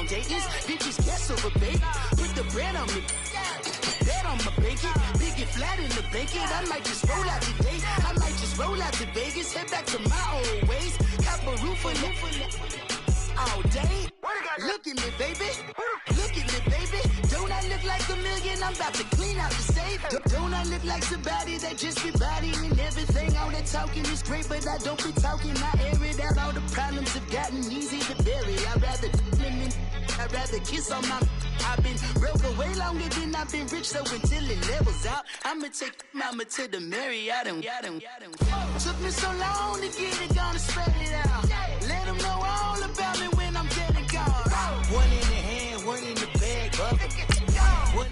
long Dayton's. Bitches guess over bait. Put the bread on me. Bet on my bacon. Big it flat in the blanket. I might just roll out today. I might just roll out to Vegas. Head back to my old ways. Cop a roof for all day. Look at me, baby. Look at me, baby. Don't I look like a million? I'm about to clean out the safe. Don't I look like somebody that just be bodying everything? All that talking is great, but I don't be talking. I air it out. All the problems have gotten easy to bury. I'd rather kiss on my. I've been broke way longer than I've been rich, so until it levels out, I'ma take mama to the Marriott and took me so long to get it, gonna spread it out. Let them know all about me when I'm dead and gone. One in the hand, one in the bag, bubba. One in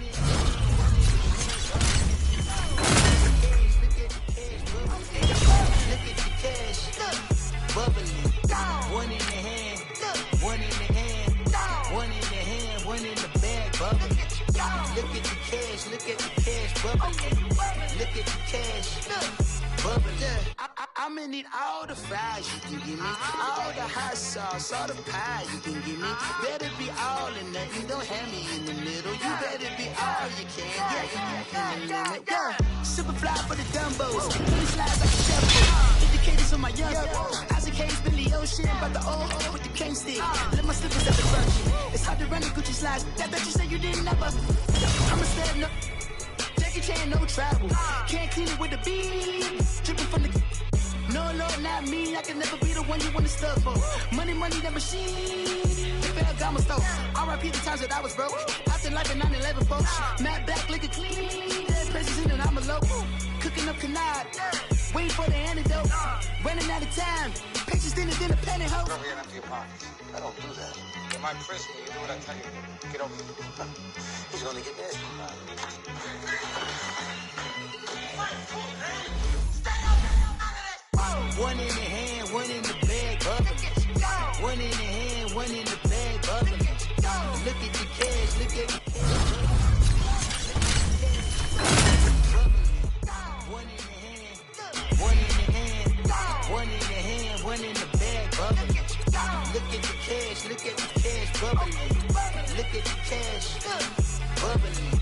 look at the cash, bubbling. One in the hand, one in the hand, one in the hand, one in the bag, bubba. Look at the cash, look at the cash, bubbling. Look at the cash, bubbling. I'ma need all the fries you can give me, all the hot sauce, all the pie you can give me. Better be all or nothing, don't have me in the middle. You better be all you can, yeah. Super fly for the dumbos, money slides like a shovel. Indicators on my young Isaac Hayes, Billy Ocean, about the old hoe with the cane stick. Let my slippers at the function. It's hard to run the Gucci slides. That bet you say you didn't never. I'ma stand up. Jackie Chan, no travel. Can't clean it with a beat. Dripping from the. No, Lord, not me. I can never be the one you want to stuff for. Money, that machine. The Ferragamo stove. R.I.P. the times that I was broke. Out in life in 9/11, folks. Matt back, liquor clean. Dead president, and I'm a local. Cooking up canard. Waiting for the antidote. Running out of time. Pictures thinner than a penny hoe. Never get empty your pockets. I don't do that. You might press me. You do what I tell you. Get over here. He's gonna get this. One in the hand, one in the bag, bubba. One in the hand, one in the bag, bubba. Look at the cash, look at the cash. One in the hand, one in the hand, one in the hand, one in the bag, bubba. Look at the cash, look at the cash, bubbling. Look at the cash, bubbling.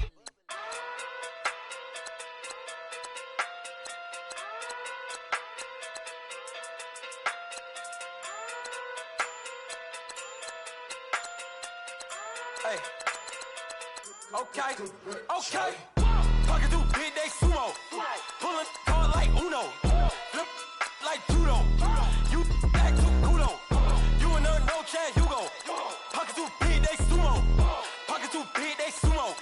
Hey, okay, talking through big day sumo, pulling hard like Uno, flip like judo, you back to kudo, you and no Chad Hugo, talking through big day sumo, talking through big day sumo,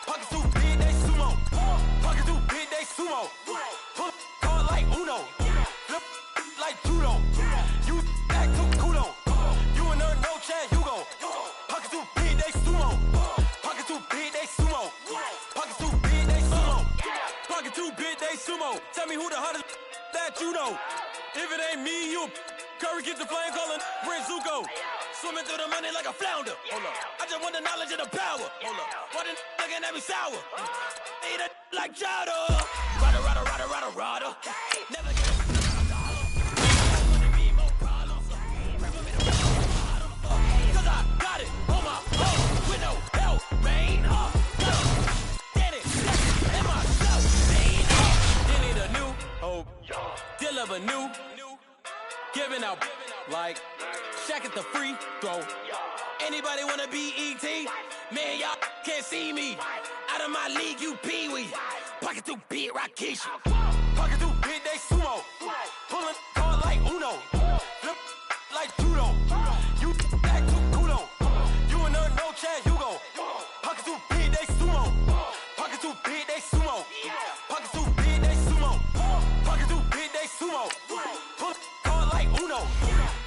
talking through big day sumo, talking through big day sumo, pull hard like Uno, flip like judo, you back to kudo, you and no Chad Hugo, talking through big day sumo. Pocket too big, they sumo. Pocket too big, they sumo. Pocket too big, they sumo. Tell me who the hottest that you know. If it ain't me, you Curry get the flame calling Prince Zuko. Swimming through the money like a flounder. Hold up. I just want the knowledge and the power. Hold up. Why the looking at me sour? Eat it like chowder. Rada. Never get it. Cause I got it on my own with no help, rain up. Get it, in myself, rain up. They need a new hope, deliver new, giving out like Shaq at the free throw. Anybody wanna be E.T.? Man, y'all can't see me. Out of my league, you pee-wee. Pocket too big, Rakesh. Pocket too big, they sumo. Pulling hard like Uno. Flip like judo. You back to kudo. You and no Chad Hugo. Pocket too big, they sumo. Pocket too big, they sumo. Pocket too big, they sumo. Pocket too big, they sumo. Pull hard like Uno.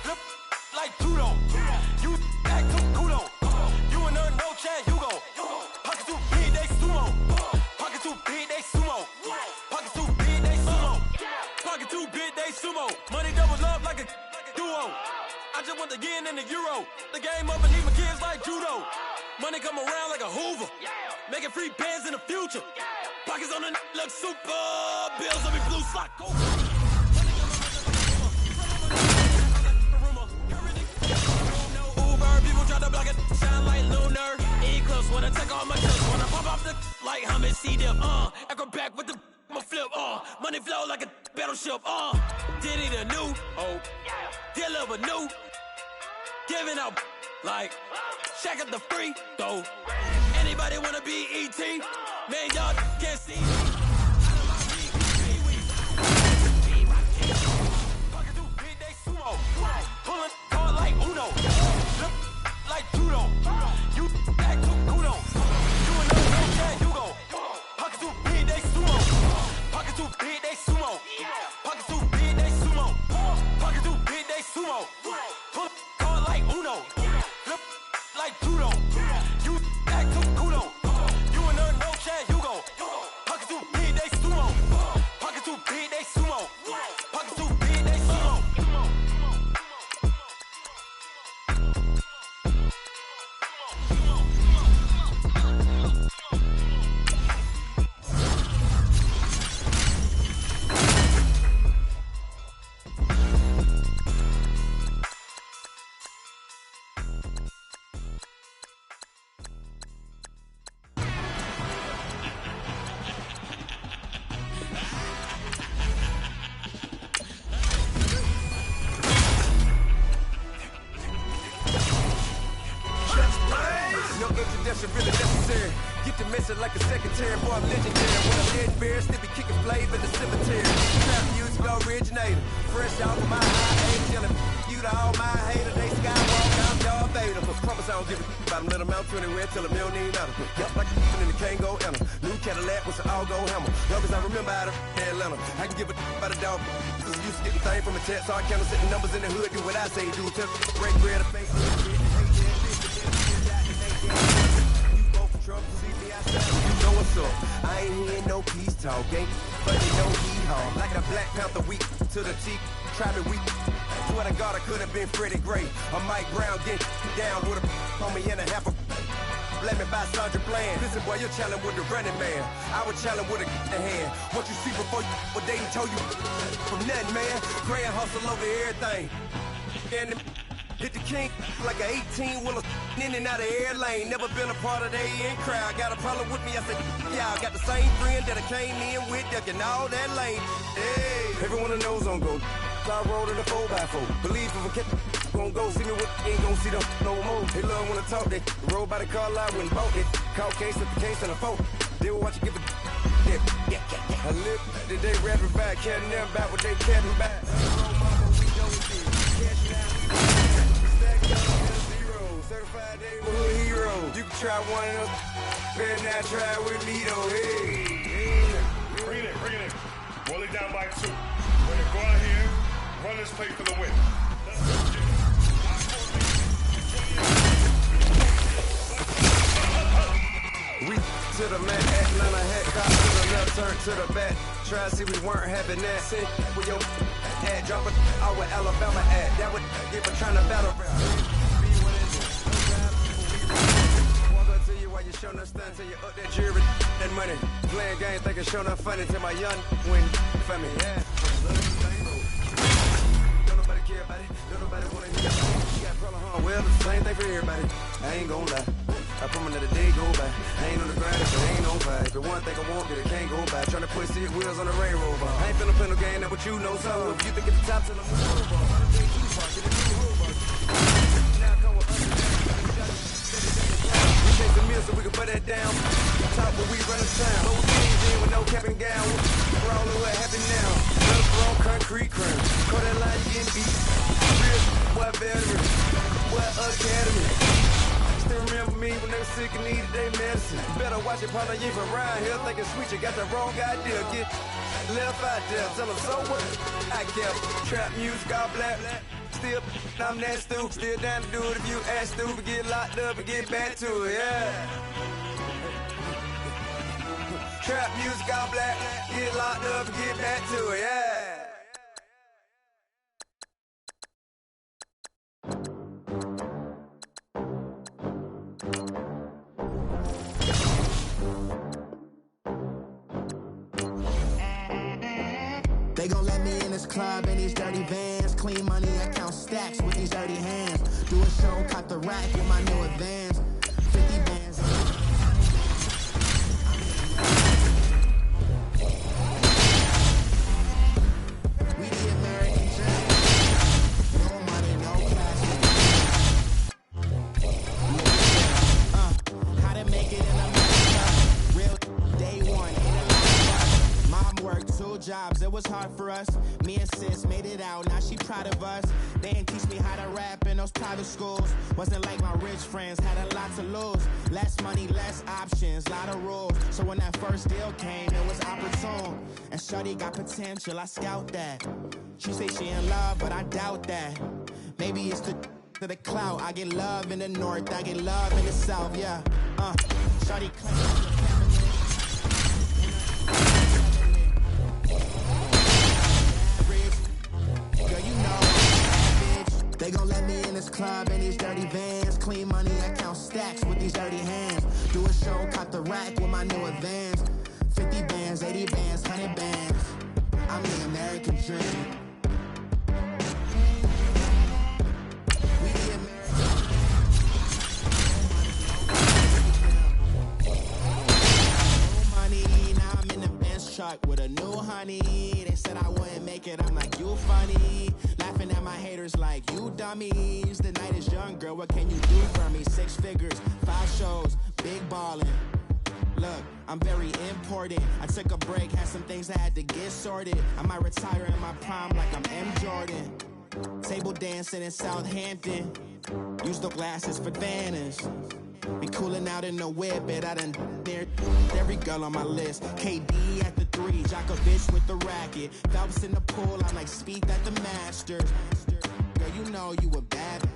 Flip like judo. You back to kudo. You and no Chad Hugo. Pocket too big, they sumo. Pocket too big, they sumo. Pocket too big, they sumo. Pocket too big, they sumo. Money doubles up like a duo. I just want the yen and the euro. The game up and leave my kids like judo. Money come around like a Hoover. Making free bands in the future. Pockets on the look super. Bills on me blue sock. Uber, people try to block it. Shine back with the I'ma flip, money flow like a battleship, Diddy the new hope, deliver new, giving out like Shaq at the free throw. Anybody wanna be E.T.? Man, y'all can't see me. Fucking too big, they sumo. Pulling hard like Uno. Look like judo. You act too kudo. You another no chance, you go. Pockets too big, they sumo. Pockets too big, they sumo. Pockets too big, they sumo. Pockets too big, they sumo. Pull hard like Uno. Flip like judo. You act too kudo. You another no chance, you go. Pockets too big, they sumo. Pockets too big, they sumo. Pockets too big, they sumo. No introduction really necessary. Get the message like a secretary, boy, I'm legendary. When I'm dead bear, still be kicking flavor in the cemetery. Trap music originator, fresh off of my high age, yelling you to all my haters. They skywalk, I'm Darth Vader. Promise I don't give a about them, let them out 20 red till them don't need nothing. Yup, like a and the can't go enter. New Cadillac with an all-go hammer. Long as I remember out of Atlanta, I can give a about a dog. Cause I'm used to getting things from a text, so I can't set the numbers in the hood, do what I say, do. Tell break bread, a face, you know what's up. I ain't hearing no peace talk, ain't but they know hee-haw. Like the Black Panther weak to the cheek, try to weak. Swear to God I could have been Freddie Gray or Mike Brown getting down with a on me and a half a let me buy Sandra Bland. Listen boy, you're challenging with the running man. I was challenging with a hand. What you see before you what they told you from nothing, man. Grand hustle over everything. And hit the king like an 18-wheeler in and out of air lane. Never been a part of the in crowd. Got a problem with me, I said, yeah, I got the same friend that I came in with, ducking all that lane. Hey, everyone knows on go. I roll in the 4x4. Believe if a kid gon' go, see me with ain't gon' see them no more. They love wanna talk, they roll by the car lot when bought it. Call case at the case and a phone. They will watch you give a I live today rapping back, can't never back what they capping back. Certified neighborhood hero. You can try one of those, better not try with me though. Hey. Bring it in. Roll it down by 2. We're gonna go out here, run this play for the win. Let's go. We to the man, Atlanta head cop to the left, turn to the back. Try to see we weren't having that. Sit with your ad, drop it out with Alabama ad. That would get for trying to battle rap. While you showing us stunts till you up that jury and money. Playing games, thinking showing up funny till my young win for me. Yeah. Don't nobody care about it. Don't nobody wanna hear about it. You got problem, huh? Well, it's the same thing for everybody. I ain't gon' lie. I promise that a day go by. I ain't on the grind, if it ain't on fire. If it one thing I want, that it can't go by. Trying to put 6 wheels on the railroad bar. I ain't finna play no game, that what you know. So if you think it's the top, till I'm moving over. Now come with take the meal so we can put that down. Top where we run the town. No jeans in with no cap and gown. We're all over happy now. Love wrong concrete crime. Call that line, you getting beat. Real, what veteran? What academy? Still remember me when they were sick and needed their medicine. Better watch it, partner, you ain't from around here. Thinking sweet, you got the wrong idea. Get left out there. Tell them so what? I kept trap music all black. Still, I'm that stupid. Still down to do it if you ask stupid. Get locked up and get back to it, yeah. Trap music all black. Get locked up and get back to it, yeah. They gon' let me in this club in these dirty vans. Clean money, I count stacks with these dirty hands. Do a show, cop the rack with my new advance. 50 bands. it was hard for us. Me and sis made it out, now she proud of us. They didn't teach me how to rap in those private schools. Wasn't like my rich friends, had a lot to lose. Less money, less options, lot of rules. So when that first deal came, it was opportune. And shorty got potential, I scout that. She say she in love, but I doubt that. Maybe it's to the clout. I get love in the north, I get love in the south, yeah. Shorty girl, you know, bitch. They gon' let me in this club in these dirty vans. Clean money, I count stacks with these dirty hands. Do a show, caught the rack with my new advance. 50 bands, 80 bands, 100 bands. I'm the American dream. We the American no money, now I'm in the Benz truck with a new honey. They said I wouldn't make it, I'm like, you funny. Laughing at my haters like, you dummies. The night is young, girl, what can you do for me? 6 figures, 5 shows, big ballin'. Look, I'm very important. I took a break, had some things I had to get sorted. I might retire in my prime like I'm M. Jordan. Table dancing in Southampton. Use the glasses for banners. Be cooling out in the whip, but I done there every girl on my list. KD at the 3, Djokovic with the racket. Phelps in the pool, I'm like Speed at the Masters. Girl, you know you a bad.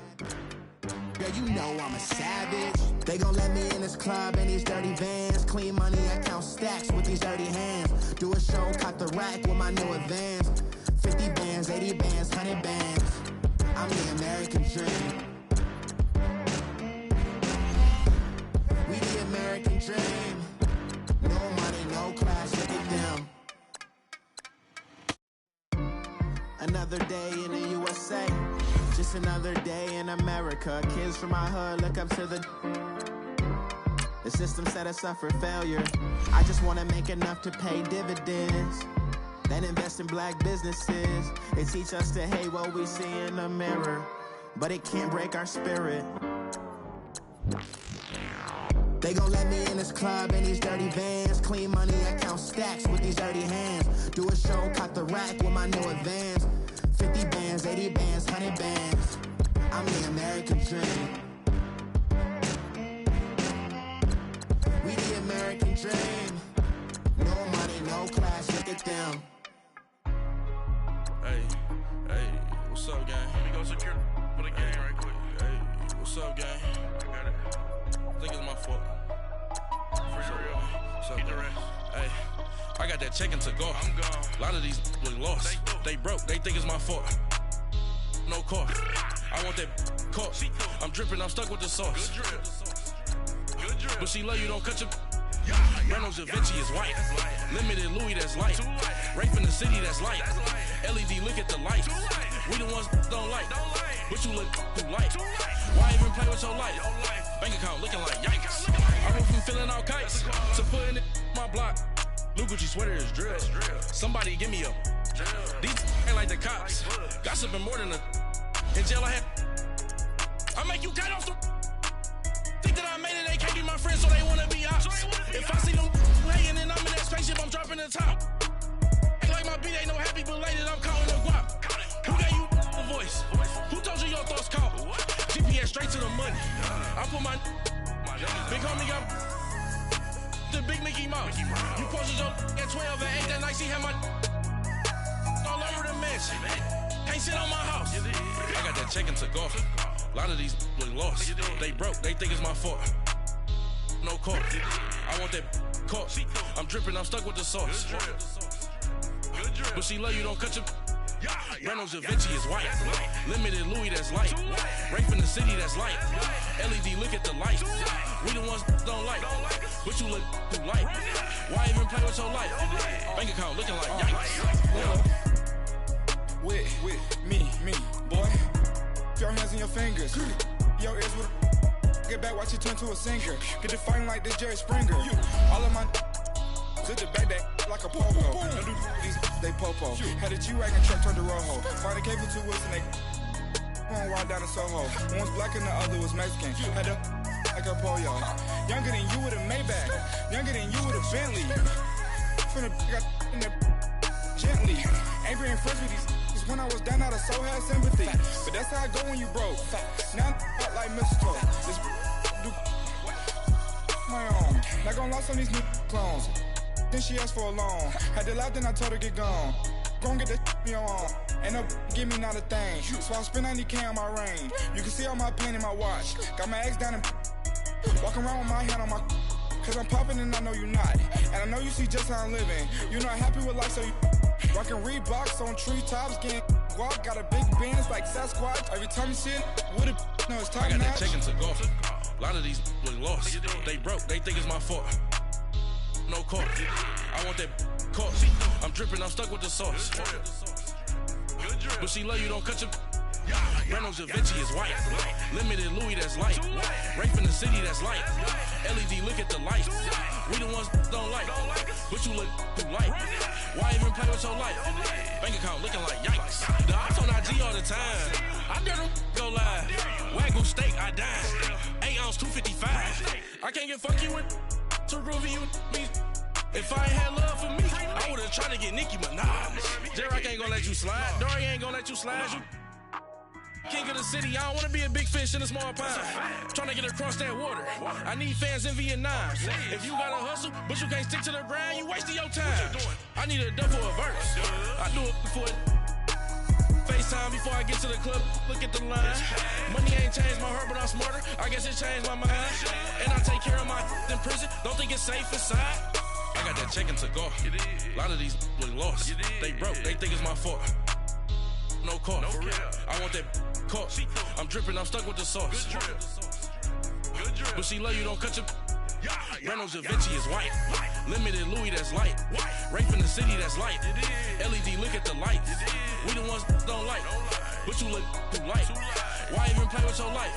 Girl, you know I'm a savage. They gon' let me in this club in these dirty vans. Clean money, I count stacks with these dirty hands. Do a show, caught the rack with my new advance. 50 bands, 80 bands, 100 bands. I'm the American dream. We the American dream. No money, no class, look at them. Another day in the USA. Just another day in America. Kids from my hood look up to the system set us up for failure. I just wanna make enough to pay dividends, then invest in black businesses. They teach us to hate what we see in the mirror, but it can't break our spirit. They gon' let me in this club in these dirty vans. Clean money, I count stacks with these dirty hands. Do a show, caught the rack with my new advance. 50 bands, 80 bands, 100 bands. I'm the American dream. We the American dream. No money, no class, look at them. Hey, what's up, gang? Let me go secure for the gang right quick. Hey, what's up, gang? I got it. I think it's my fault. For real. What's up, gang? Hey, I got that check-in to go. I'm gone. A lot of these look lost. They broke. They think it's my fault. No car. I want that caught. I'm dripping. I'm stuck with the sauce. Good drip. But she love you. Don't cut your. Reynolds Da Vinci is white. Limited Louis, that's light. Rape in the city, that's light. LED, look at the light. We the ones don't like. But you look too light. Why even play with your life? Bank account looking like yikes. I went from filling out kites to putting it my block. New Gucci sweater is drill. Somebody give me a. These ain't like the cops. Gossiping more than a. In jail I had. I make you cut off the. Think that I made it, they can't be my friends, so they wanna be ops. If I see them hating and I'm in that spaceship, I'm dropping the top. Ain't like my beat ain't no happy belated, I'm counting the guap. Who gave you the voice? Who told you your thoughts count? GPS straight to the money. I put my big homie got the big Mickey Mouse. You posted your at 12 and 8 that night, she had my all over the mansion. Can't sit on my house. I got that check-in to golf. A lot of these look lost. They broke, they think it's my fault. No car. I want that caught. I'm dripping, I'm stuck with the sauce. But she love you, don't cut your. Reynolds Da Vinci is white. Limited Louis, that's light. Rape in the city, that's light. LED, look at the light. We the ones don't like. But you look too light. Why even play with your life? Bank account looking like yikes. With me, boy. Your hands and your fingers. Your ears with get back, watch you turn to a singer. Get to fighting like this Jerry Springer. All of my to the back that like a popo. Don't do these they popo. Had a G-Wagon truck turned to Rojo. Find a cable 2 wheels and they going wild down in Soho. One was black and the other was Mexican. Had a like a pollo. Younger than you with a Maybach. Younger than you with a Bentley. From the got in the gently. Ain't been friends with these cause when I was down, I so had sympathy. But that's how I go when you broke. Now I'm out like mistletoe. This do my own. Not gonna lost on these new clones. Then she asked for a loan. Had to laugh, then I told her get gone. Gon' get that me on. Ain't no give me not a thing. So I spend 90K on my range. You can see all my pain in my watch. Got my ex down and walking around with my hand on my cause I'm popping and I know you not. And I know you see just how I'm living. You're not happy with life, so you rockin' Reeboks on treetops, getting guap. Got a big bands like Sasquatch. Every time you see it, with it, no, it's time. I got that check into golf. A lot of these look lost. They broke, they think it's my fault. No court. I want that court. I'm dripping, I'm stuck with the sauce. But she love you, don't cut your. Reynolds Da Vinci is white. Limited Louis, that's light. Rape in the city, that's light. LED, look at the light. We the ones don't like. But you look too light. Why even play with your life? Bank account looking like yikes. The ops on IG all the time. I dare them go live. Wagyu steak, I dine. 8 ounce, 255. I can't get funky with too groovy you me. If I ain't had love for me, I would've tried to get Nicki Minaj. J-Rock ain't gonna let you slide. Dory ain't gonna let you slide. You king of the city, I don't wanna be a big fish in a small pond. Trying to get across that water. I need fans in Vietnam. If you gotta hustle, but you can't stick to the grind, you wasting your time. I need a double a verse. I do it before FaceTime before I get to the club. Look at the line. Money ain't changed my heart, but I'm smarter. I guess it changed my mind. And I take care of my in prison. Don't think it's safe inside. I got that check into golf. A lot of these look lost. They broke, they think it's my fault. No court, for real. I want that court. I'm dripping, I'm stuck with the sauce. But she love you, don't cut your. Reynolds Da Vinci is white. Limited Louis, that's light. Rape in the city, that's light. LED, look at the lights. We the ones don't like. But you look too light. Why even play with your life?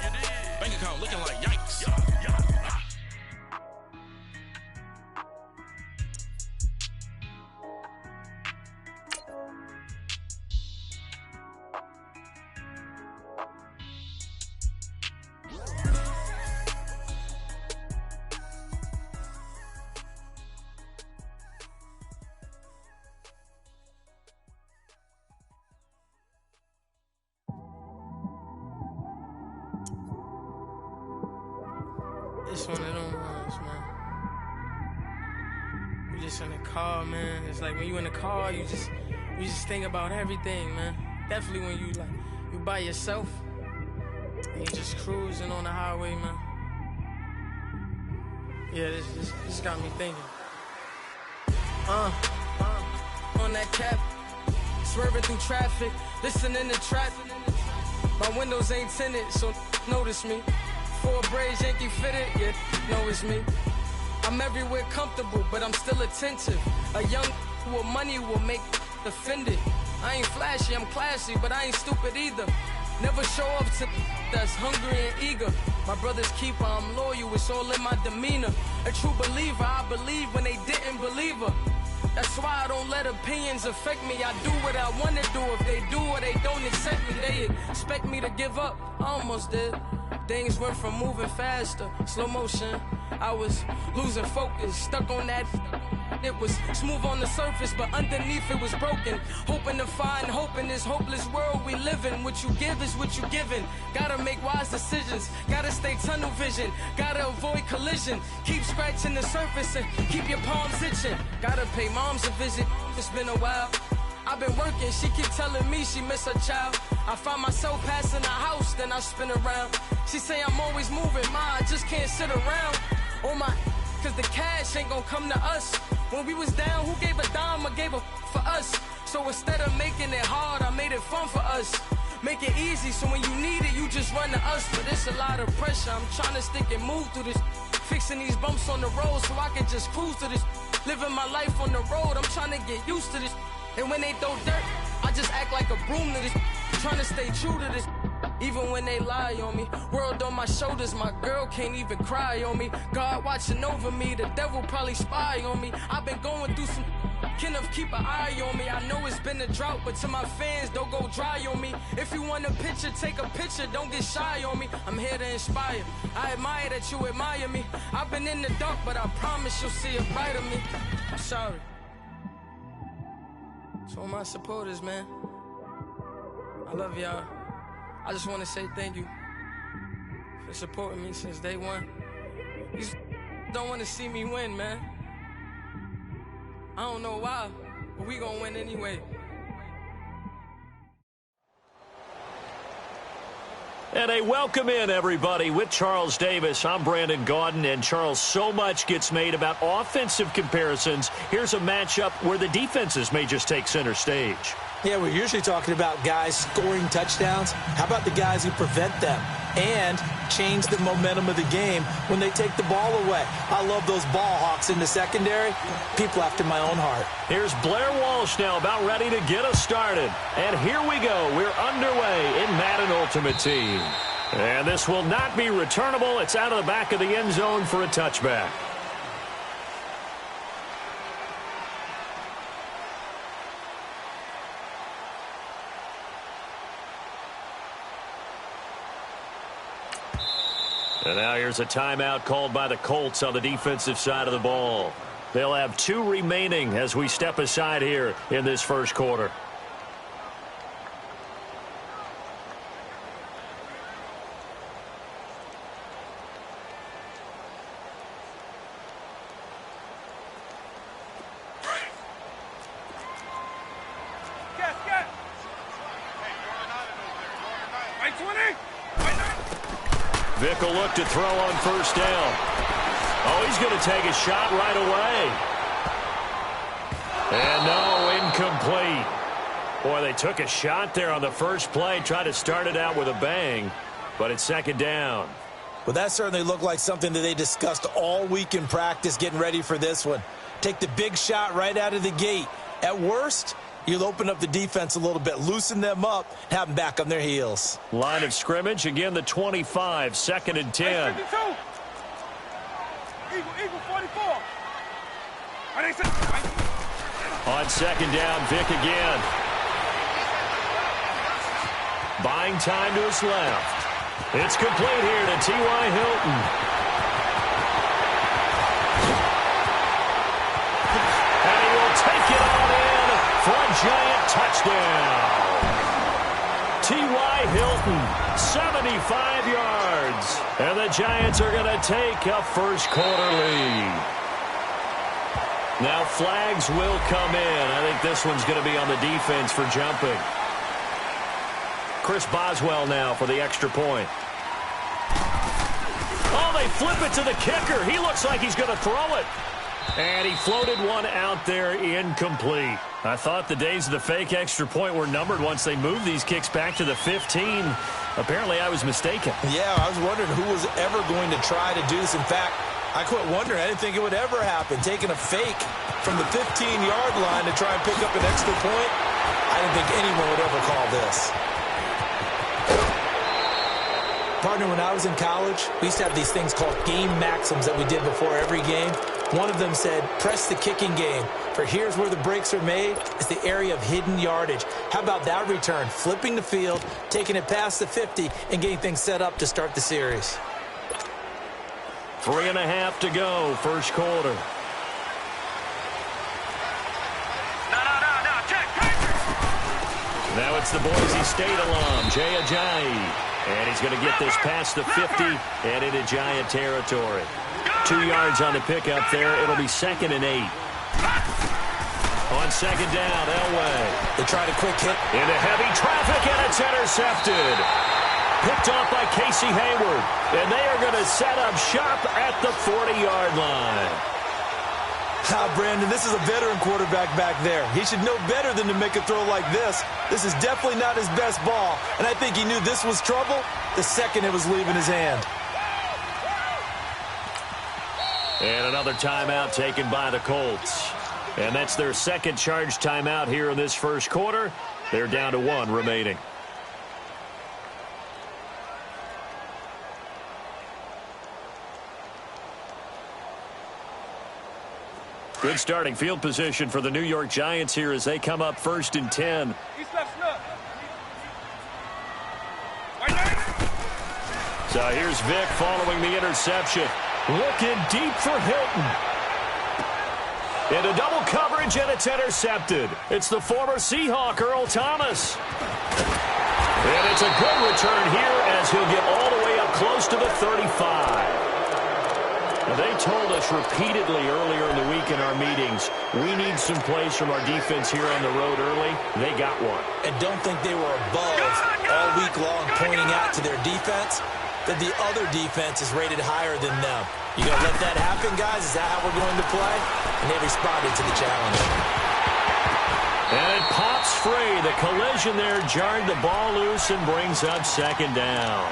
Bank account looking like yikes. It's one of them ones, man. You just in the car, man. It's like when you in the car, you just think about everything, man. Definitely when you by yourself and you just cruising on the highway, man. Yeah, this got me thinking. On that cap, swerving through traffic, listening to trap. My windows ain't tinted, so notice me. 4 braids, Yankee fitted, yeah, know it's me. I'm everywhere comfortable, but I'm still attentive. A young with money will make offended. I ain't flashy, I'm classy, but I ain't stupid either. Never show up to that's hungry and eager. My brother's keeper, I'm loyal, it's all in my demeanor. A true believer, I believe when they didn't believe her. That's why I don't let opinions affect me. I do what I wanna do. If they do or they don't accept me, they expect me to give up. I almost did. Things went from moving faster, slow motion. I was losing focus, stuck on that. It was smooth on the surface, but underneath it was broken. Hoping to find hope in this hopeless world we live in. What you give is what you given. Gotta make wise decisions. Gotta stay tunnel vision. Gotta avoid collision. Keep scratching the surface and keep your palms itching. Gotta pay moms a visit. It's been a while. I've been working, she keep telling me she miss her child. I find myself passing the house, then I spin around. She say I'm always moving, I just can't sit around. Oh my, cause the cash ain't gonna come to us. When we was down, who gave a dime or gave a for us? So instead of making it hard, I made it fun for us. Make it easy, so when you need it, you just run to us. But it's a lot of pressure, I'm trying to stick and move through this. Fixing these bumps on the road so I can just cruise to this. Living my life on the road, I'm trying to get used to this. And when they throw dirt, I just act like a broom to this. Trying to stay true to this. Even when they lie on me. World on my shoulders, my girl can't even cry on me. God watching over me, the devil probably spy on me. I've been going through some Kenneth, keep an eye on me. I know it's been a drought, but to my fans, don't go dry on me. If you want a picture, take a picture, don't get shy on me. I'm here to inspire. I admire that you admire me. I've been in the dark, but I promise you'll see a brighter me. I'm sorry. To all my supporters, man, I love y'all. I just want to say thank you for supporting me since day one. You don't want to see me win, man. I don't know why, but we gonna win anyway. And a welcome in, everybody, with Charles Davis. I'm Brandon Gaudin, and Charles, so much gets made about offensive comparisons. Here's a matchup where the defenses may just take center stage. Yeah, we're usually talking about guys scoring touchdowns. How about the guys who prevent them and change the momentum of the game when they take the ball away? I love those ball hawks in the secondary. People after my own heart. Here's Blair Walsh now about ready to get us started. And here we go. We're underway in Madden Ultimate Team. And this will not be returnable. It's out of the back of the end zone for a touchback. And now here's a timeout called by the Colts on the defensive side of the ball. They'll have 2 remaining as we step aside here in this first quarter. Vick will look to throw on first down. Oh, he's going to take a shot right away. And no, incomplete. Boy, they took a shot there on the first play, tried to start it out with a bang, but it's second down. Well, that certainly looked like something that they discussed all week in practice getting ready for this one. Take the big shot right out of the gate. At worst, you'll open up the defense a little bit, loosen them up, have them back on their heels. Line of scrimmage, again the 25, 2nd and 10. Eagle 44. On second down, Vick again. Buying time to his left. It's complete here to T.Y. Hilton. And he will take it on in for a giant touchdown. T.Y. Hilton, 75 yards. And the Giants are going to take a first quarter lead. Now flags will come in. I think this one's going to be on the defense for jumping. Chris Boswell now for the extra point. Oh, they flip it to the kicker. He looks like he's going to throw it. And he floated one out there incomplete. I thought the days of the fake extra point were numbered once they moved these kicks back to the 15. Apparently, I was mistaken. Yeah, I was wondering who was ever going to try to do this. In fact, I quit wondering. I didn't think it would ever happen. Taking a fake from the 15-yard line to try and pick up an extra point, I didn't think anyone would ever call this. Partner, when I was in college, we used to have these things called game maxims that we did before every game. One of them said, press the kicking game. For here's where the breaks are made. It's the area of hidden yardage. How about that return? Flipping the field, taking it past the 50, and getting things set up to start the series. 3.5 to go, first quarter. Now it's the Boise State alum, Jay Ajayi. And he's going to get this past the 50 and into Giant territory. 2 yards on the pickup there. It'll be 2nd and 8. On second down, Elway. They tried a quick hit. Into heavy traffic, and it's intercepted. Picked off by Casey Hayward. And they are going to set up shop at the 40-yard line. Brandon, this is a veteran quarterback back there. He should know better than to make a throw like this. This is definitely not his best ball. And I think he knew this was trouble the second it was leaving his hand. And another timeout taken by the Colts. And that's their second charge timeout here in this first quarter. They're down to 1 remaining. Good starting field position for the New York Giants here as they come up 1st and 10. So here's Vick following the interception. Looking deep for Hilton. Into double coverage, and it's intercepted. It's the former Seahawk, Earl Thomas. And it's a good return here as he'll get all the way up close to the 35. They told us repeatedly earlier in the week in our meetings, we need some plays from our defense here on the road early. They got one. And don't think they were above all week long pointing out to their defense that the other defense is rated higher than them. You going to let that happen, guys? Is that how we're going to play? And they responded to the challenge. And it pops free. The collision there jarred the ball loose and brings up second down.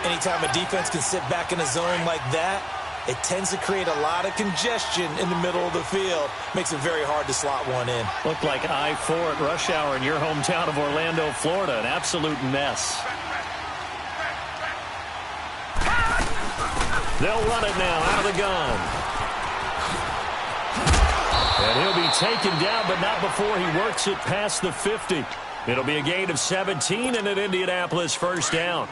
Anytime a defense can sit back in a zone like that, it tends to create a lot of congestion in the middle of the field. Makes it very hard to slot one in. Looked like I-4 at rush hour in your hometown of Orlando, Florida. An absolute mess. They'll run it now out of the gun. And he'll be taken down, but not before he works it past the 50. It'll be a gain of 17 and an Indianapolis first down.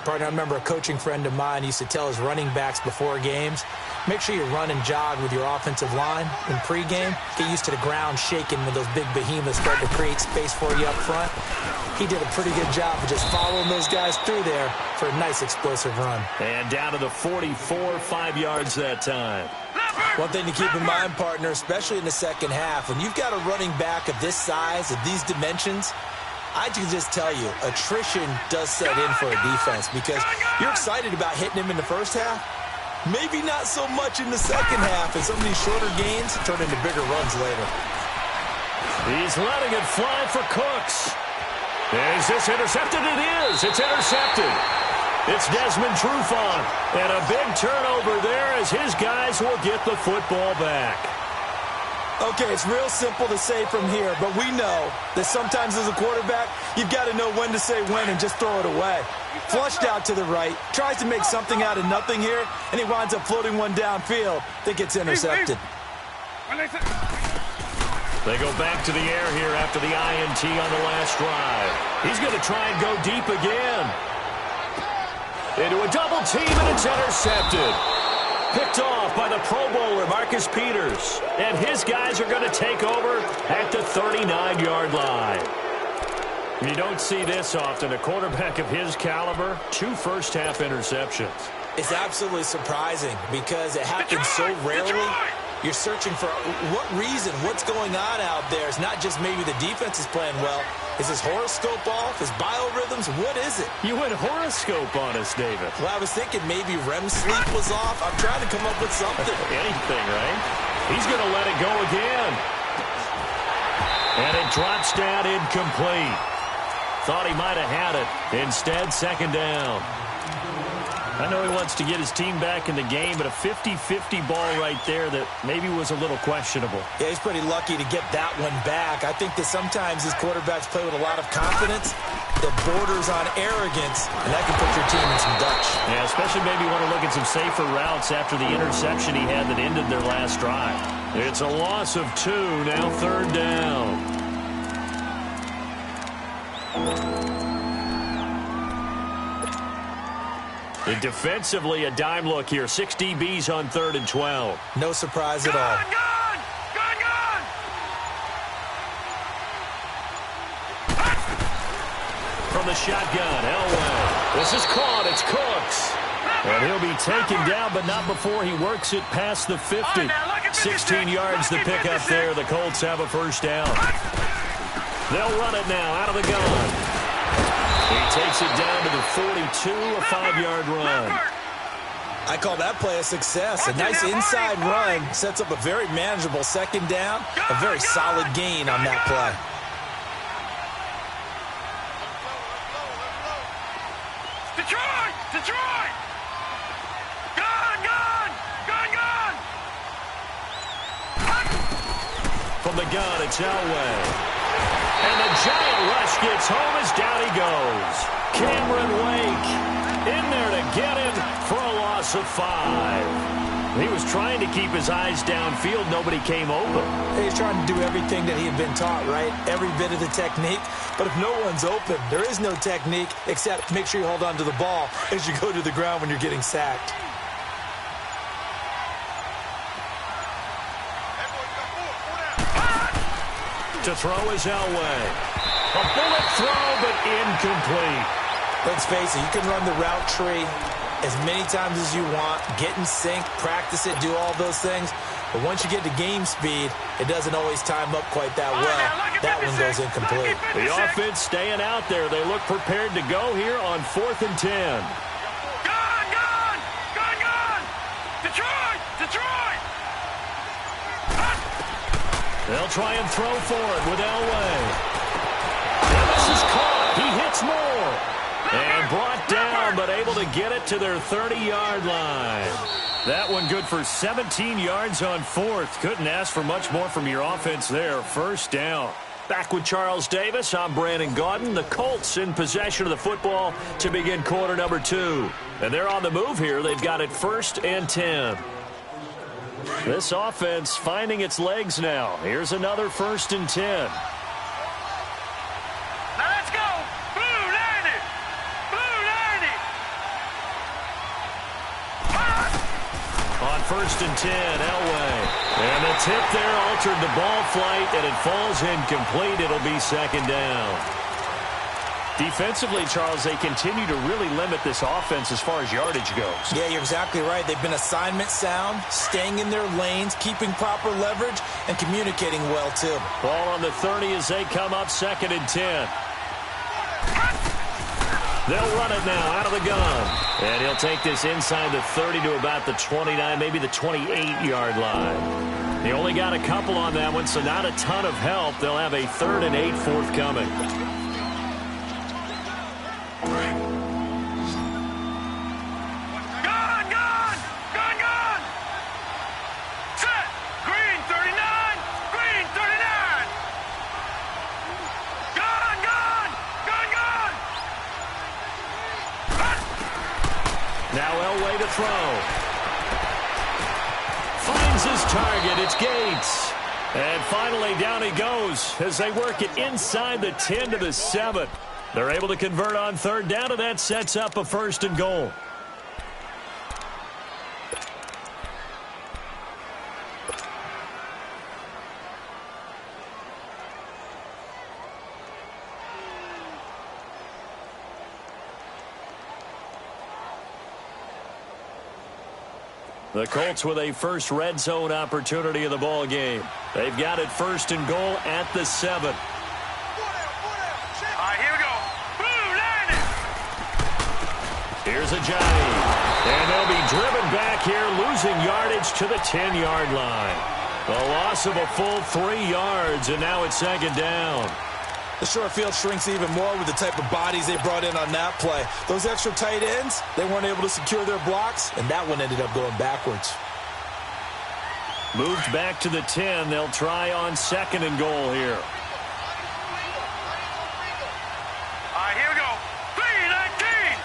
Partner, I remember a coaching friend of mine used to tell his running backs before games, make sure you run and jog with your offensive line in pregame. Get used to the ground shaking when those big behemoths start to create space for you up front. He did a pretty good job of just following those guys through there for a nice explosive run. And down to the 44, 5 yards that time. One thing to keep in mind, partner, especially in the second half, when you've got a running back of this size, of these dimensions, I can just tell you, attrition does set in for a defense because you're excited about hitting him in the first half. Maybe not so much in the second half, and some of these shorter gains turn into bigger runs later. He's letting it fly for Cooks. Is this intercepted? It is. It's intercepted. It's Desmond Trufant. And a big turnover there as his guys will get the football back. Okay, it's real simple to say from here, but we know that sometimes as a quarterback, you've got to know when to say when and just throw it away. Flushed out to the right, tries to make something out of nothing here, and he winds up floating one downfield that gets intercepted. They go back to the air here after the INT on the last drive. He's going to try and go deep again. Into a double team, and it's intercepted. Picked off by the Pro Bowler, Marcus Peters. And his guys are going to take over at the 39-yard line. You don't see this often. A quarterback of his caliber, 2 first-half interceptions. It's absolutely surprising because it happens so rarely. You're searching for what reason, what's going on out there. It's not just maybe the defense is playing well. Is his horoscope off? His biorhythms? What is it? You went horoscope on us, David. Well, I was thinking maybe REM sleep was off. I'm trying to come up with something. Anything, right? He's going to let it go again. And it drops down incomplete. Thought he might have had it. Instead, second down. I know he wants to get his team back in the game, but a 50-50 ball right there that maybe was a little questionable. Yeah, he's pretty lucky to get that one back. I think that sometimes his quarterbacks play with a lot of confidence that borders on arrogance, and that can put your team in some Dutch. Yeah, especially maybe want to look at some safer routes after the interception he had that ended their last drive. It's a loss of 2, now third down. And defensively, a dime look here. 6 DBs on 3rd and 12. No surprise at all. From the shotgun, Elway. This is caught. It's Cooks. And he'll be taken down, but not before he works it past the 50. 16 yards to pick up there. The Colts have a first down. They'll run it now out of the gun. He takes it down to the 42, a 5-yard run. I call that play a success. A nice inside run sets up a very manageable second down. A very solid gain on that play. Detroit! Detroit! Gun! Gun! Gun! Gun! From the gun, it's Elway. And the giant rush gets home as down he goes. Cameron Wake in there to get him for a loss of 5. He was trying to keep his eyes downfield. Nobody came open. He's trying to do everything that he had been taught, right? Every bit of the technique. But if no one's open, there is no technique except make sure you hold on to the ball as you go to the ground when you're getting sacked. to throw is Elway. A bullet throw, but incomplete. Let's face it, you can run the route tree as many times as you want, get in sync, practice it, do all those things. But once you get to game speed, it doesn't always time up quite that well. That one goes incomplete. The offense staying out there. They look prepared to go here on 4th and 10. Gone! Detroit! They'll try and throw for it with Elway. And this is caught. He hits more. And brought down, but able to get it to their 30-yard line. That one good for 17 yards on 4th. Couldn't ask for much more from your offense there. First down. Back with Charles Davis. I'm Brandon Gaudin. The Colts in possession of the football to begin quarter number 2. And they're on the move here. They've got it 1st and 10. This offense finding its legs now. Here's another 1st and 10. On 1st and 10, Elway. And the tip there altered the ball flight, and it falls incomplete. It'll be 2nd down. Defensively, Charles, they continue to really limit this offense as far as yardage goes. Yeah, you're exactly right. They've been assignment sound, staying in their lanes, keeping proper leverage, and communicating well, too. Ball on the 30 as they come up 2nd and 10. They'll run it now out of the gun. And he'll take this inside the 30 to about the 29, maybe the 28-yard line. He only got a couple on that one, so not a ton of help. They'll have a 3rd and 8 forthcoming. Gone! Set! Green 39! Green 39! Gone! Now Elway to throw. Finds his target. It's Gates. And finally down he goes as they work it inside the 10 to the 7. They're able to convert on 3rd down, and that sets up a 1st and goal. The Colts with a first red zone opportunity of the ball game. They've got it 1st and goal at the 7. All right, here we go. Boom, landed. Here's a Johnny. And they'll be driven back here, losing yardage to the 10-yard line. The loss of a full 3 yards, and now it's 2nd down. The short field shrinks even more with the type of bodies they brought in on that play. Those extra tight ends, they weren't able to secure their blocks, and that one ended up going backwards. Moved back to the 10. They'll try on 2nd and goal here. All right, here we go. 319!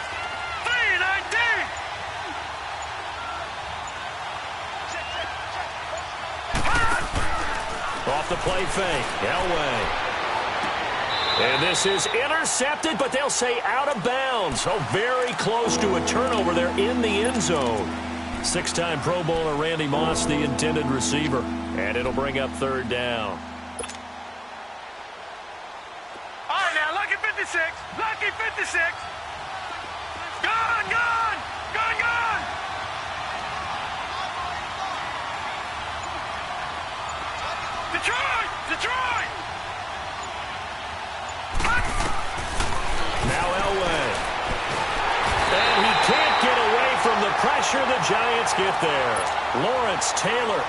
319! Off the play fake. Elway. And this is intercepted, but they'll say out of bounds. Oh, very close to a turnover there in the end zone. 6-time Pro Bowler Randy Moss, the intended receiver. And it'll bring up 3rd down. All right, now, lucky 56. Lucky 56. Gone! Detroit! Now Elway. And he can't get away from the pressure. The Giants get there. Lawrence Taylor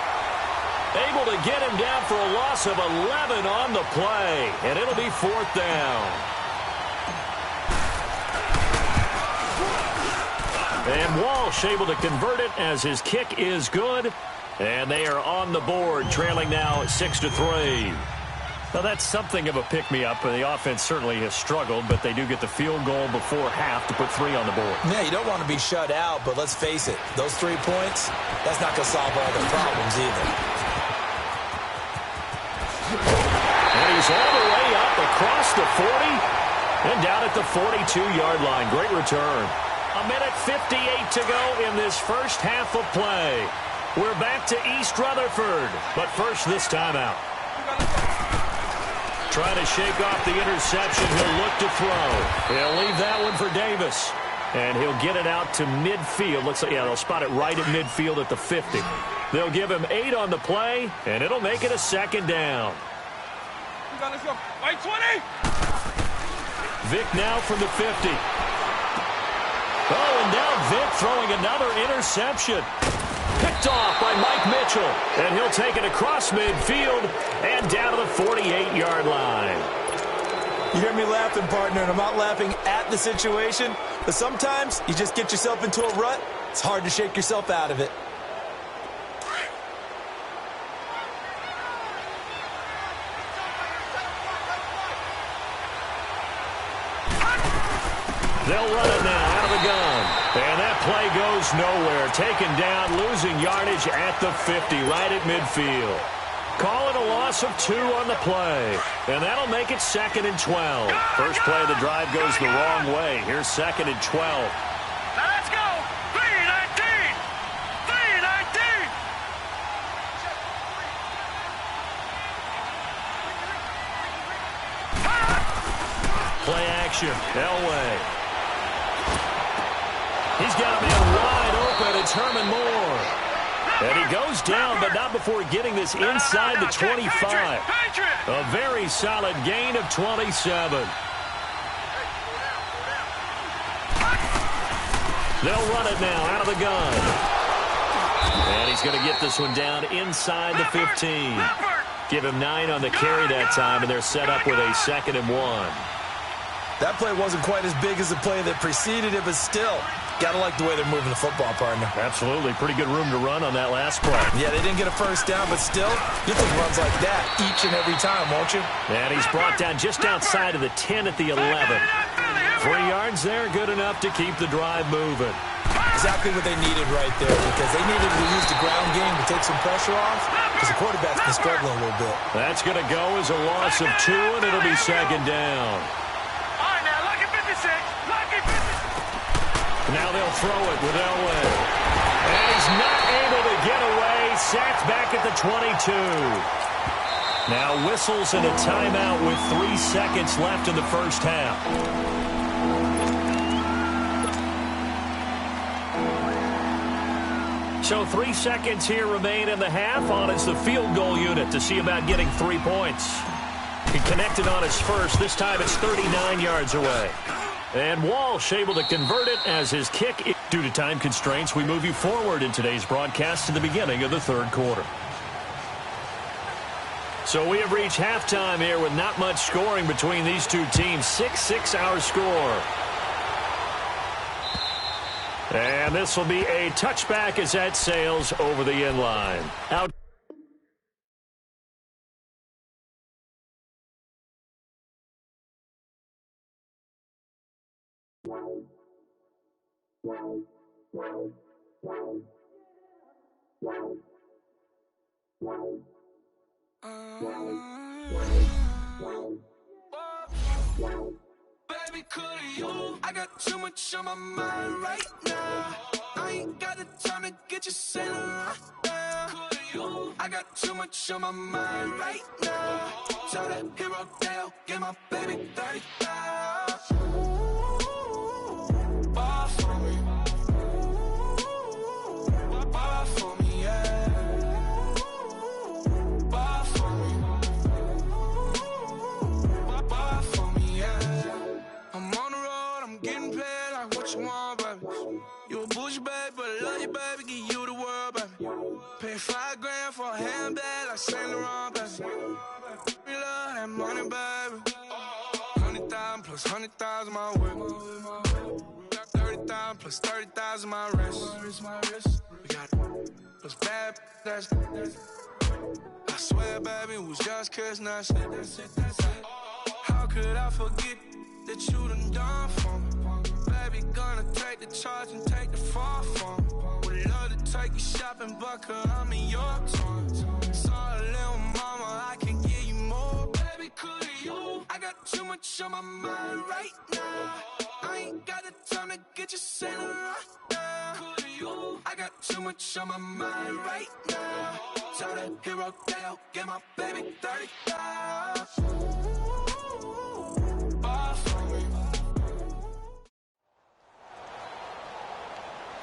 able to get him down for a loss of 11 on the play. And it'll be 4th down. And Walsh able to convert it as his kick is good. And they are on the board, trailing now 6-3. Now, that's something of a pick-me-up. The offense certainly has struggled, but they do get the field goal before half to put 3 on the board. Yeah, you don't want to be shut out, but let's face it, those 3 points, that's not going to solve all the problems either. And he's all the way up across the 40 and down at the 42-yard line. Great return. 1:58 to go in this first half of play. We're back to East Rutherford, but first this timeout. Trying to shake off the interception. He'll look to throw. He'll leave that one for Davis. And he'll get it out to midfield. Looks like, yeah, they'll spot it right at midfield at the 50. They'll give him 8 on the play, and it'll make it a second down. Let's go. Right 20. Vic now from the 50. Oh, and now Vic throwing another interception. Picked off by Mike Mitchell. And he'll take it across midfield and down to the 48-yard line. You hear me laughing, partner, and I'm not laughing at the situation, but sometimes you just get yourself into a rut. It's hard to shake yourself out of it. They'll run it now out of the gun. And that play goes nowhere. Taken down, losing yardage at the 50, right at midfield. Call it a loss of 2 on the play. And that'll make it 2nd and 12. First play of the drive goes the wrong way. Here's 2nd and 12. Now let's go. 3-19. 3-19. Play action. Elway. He's got a man wide open. It's Herman Moore. And he goes down, but not before getting this inside the 25. A very solid gain of 27. They'll run it now out of the gun. And he's going to get this one down inside the 15. Give him 9 on the carry that time, and they're set up with a 2nd and 1. That play wasn't quite as big as the play that preceded it, but still, gotta like the way they're moving the football, partner. Absolutely. Pretty good room to run on that last play. Yeah, they didn't get a first down, but still, you'll take runs like that each and every time, won't you? And he's brought down just outside of the 10 at the 11. 3 yards there, good enough to keep the drive moving. Exactly what they needed right there, because they needed to use the ground game to take some pressure off, because the quarterback's been struggling a little bit. That's going to go as a loss of 2, and it'll be 2nd down. Now they'll throw it with Elway. And he's not able to get away. Sacked back at the 22. Now whistles and a timeout with 3 seconds left in the first half. So 3 seconds here remain in the half. On is the field goal unit to see about getting 3 points. He connected on his first. This time it's 39 yards away. And Walsh able to convert it as his kick. Due to time constraints, we move you forward in today's broadcast to the beginning of the 3rd quarter. So we have reached halftime here with not much scoring between these two teams. 6-6 our score. And this will be a touchback as that sails over the end line. Out. Baby, could you? I got too much on my mind right now. I ain't got the time to get you sailing right now. Could you? I got too much on my mind right now. Tell that hero Dale, get my baby 30,000. Bar for me. Bar for me, yeah. Bar for me. Bar for me, yeah. I'm on the road, I'm getting paid like what you want, baby. You a bougie, baby, but I love you, baby. Give you the world, baby. Pay $5 grand for a handbag like Saint Laurent, baby. We love that money, baby. 100,000 plus 100,000 my whip. 30,000 plus 30,000 my wrist. We got those bad, that's. I swear, baby, it was just kiss, that's it. How could I forget that you done for me? Baby, gonna take the charge and take the fall for me. Would love to take you shopping, but cause I'm in your town. Sorry, little mama, I can give you more. Baby, could you? I got too much on my mind right now. I ain't got the time to get you sailing right now. Could you? I got too much on my mind right now. Tell that hero Dale, get my baby 30,000.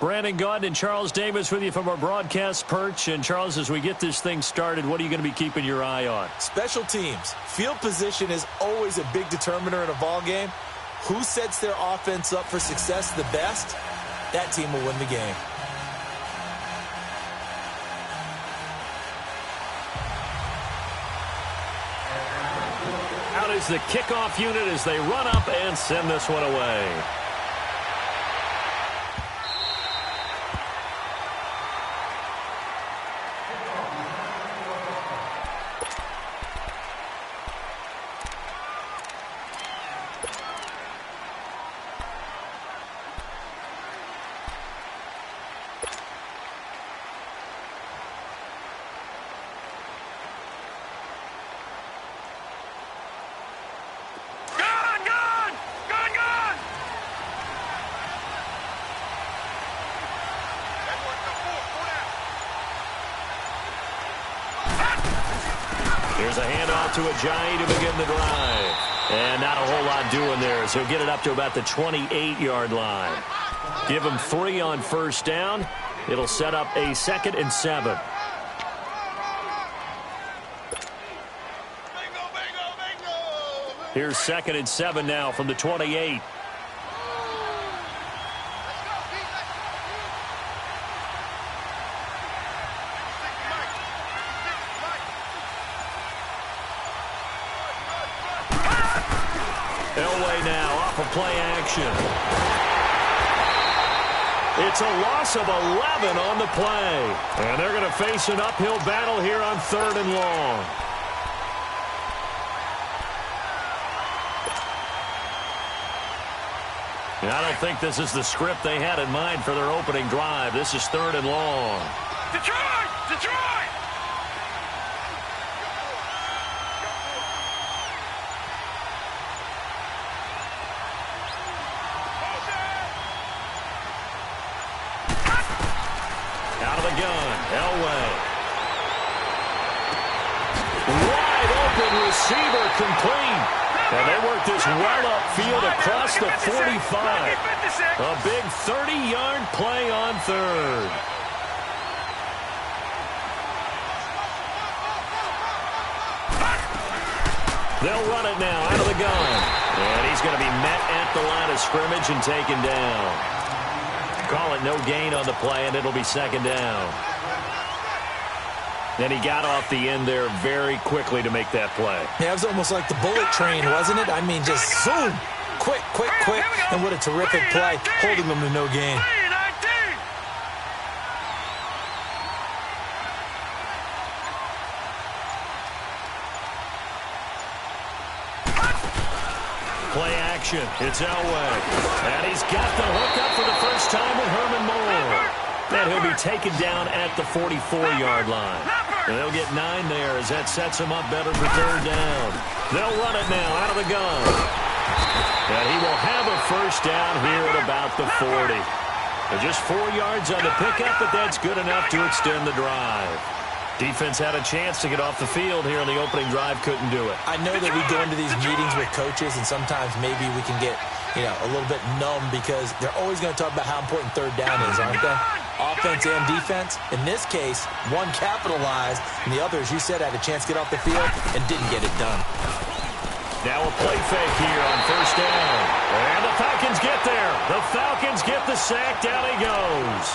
Brandon Gaudin and Charles Davis with you from our broadcast perch. And, Charles, as we get this thing started, what are you going to be keeping your eye on? Special teams. Field position is always a big determiner in a ball game. Who sets their offense up for success the best, that team will win the game. Out is the kickoff unit as they run up and send this one away. Here's a handoff to Ajayi to begin the drive. And not a whole lot doing there, so he'll get it up to about the 28-yard line. Give him 3 on first down. It'll set up a 2nd and 7. Here's 2nd and 7 now from the 28. Elway now off of play action. It's a loss of 11 on the play. And they're going to face an uphill battle here on 3rd and long. And I don't think this is the script they had in mind for their opening drive. This is 3rd and long. Detroit! Detroit! Out of the gun, Elway. Wide open receiver complete. And they work this well upfield across the 45. A big 30-yard play on 3rd. They'll run it now out of the gun. And he's going to be met at the line of scrimmage and taken down. Call it no gain on the play, and it'll be 2nd down. Then he got off the end there very quickly to make that play. Yeah, it was almost like the bullet train, wasn't it? I mean, just zoom. Quick, quick, quick. And what a terrific play, holding them to no gain. Play action. It's Elway. And he's got the hook up for the first time with Herman Moore. And he'll be taken down at the 44-yard line. And they'll get 9 there as that sets him up better for 3rd down. They'll run it now out of the gun. And he will have a first down here at about the 40. And just 4 yards on the pickup, but that's good enough to extend the drive. Defense had a chance to get off the field here on the opening drive, couldn't do it. I know that we go into these meetings with coaches, and sometimes maybe we can get, a little bit numb because they're always going to talk about how important 3rd down is, aren't they? Offense and defense. In this case, one capitalized, and the other, as you said, had a chance to get off the field and didn't get it done. Now a play fake here on first down. And the Falcons get there. The Falcons get the sack. Down he goes.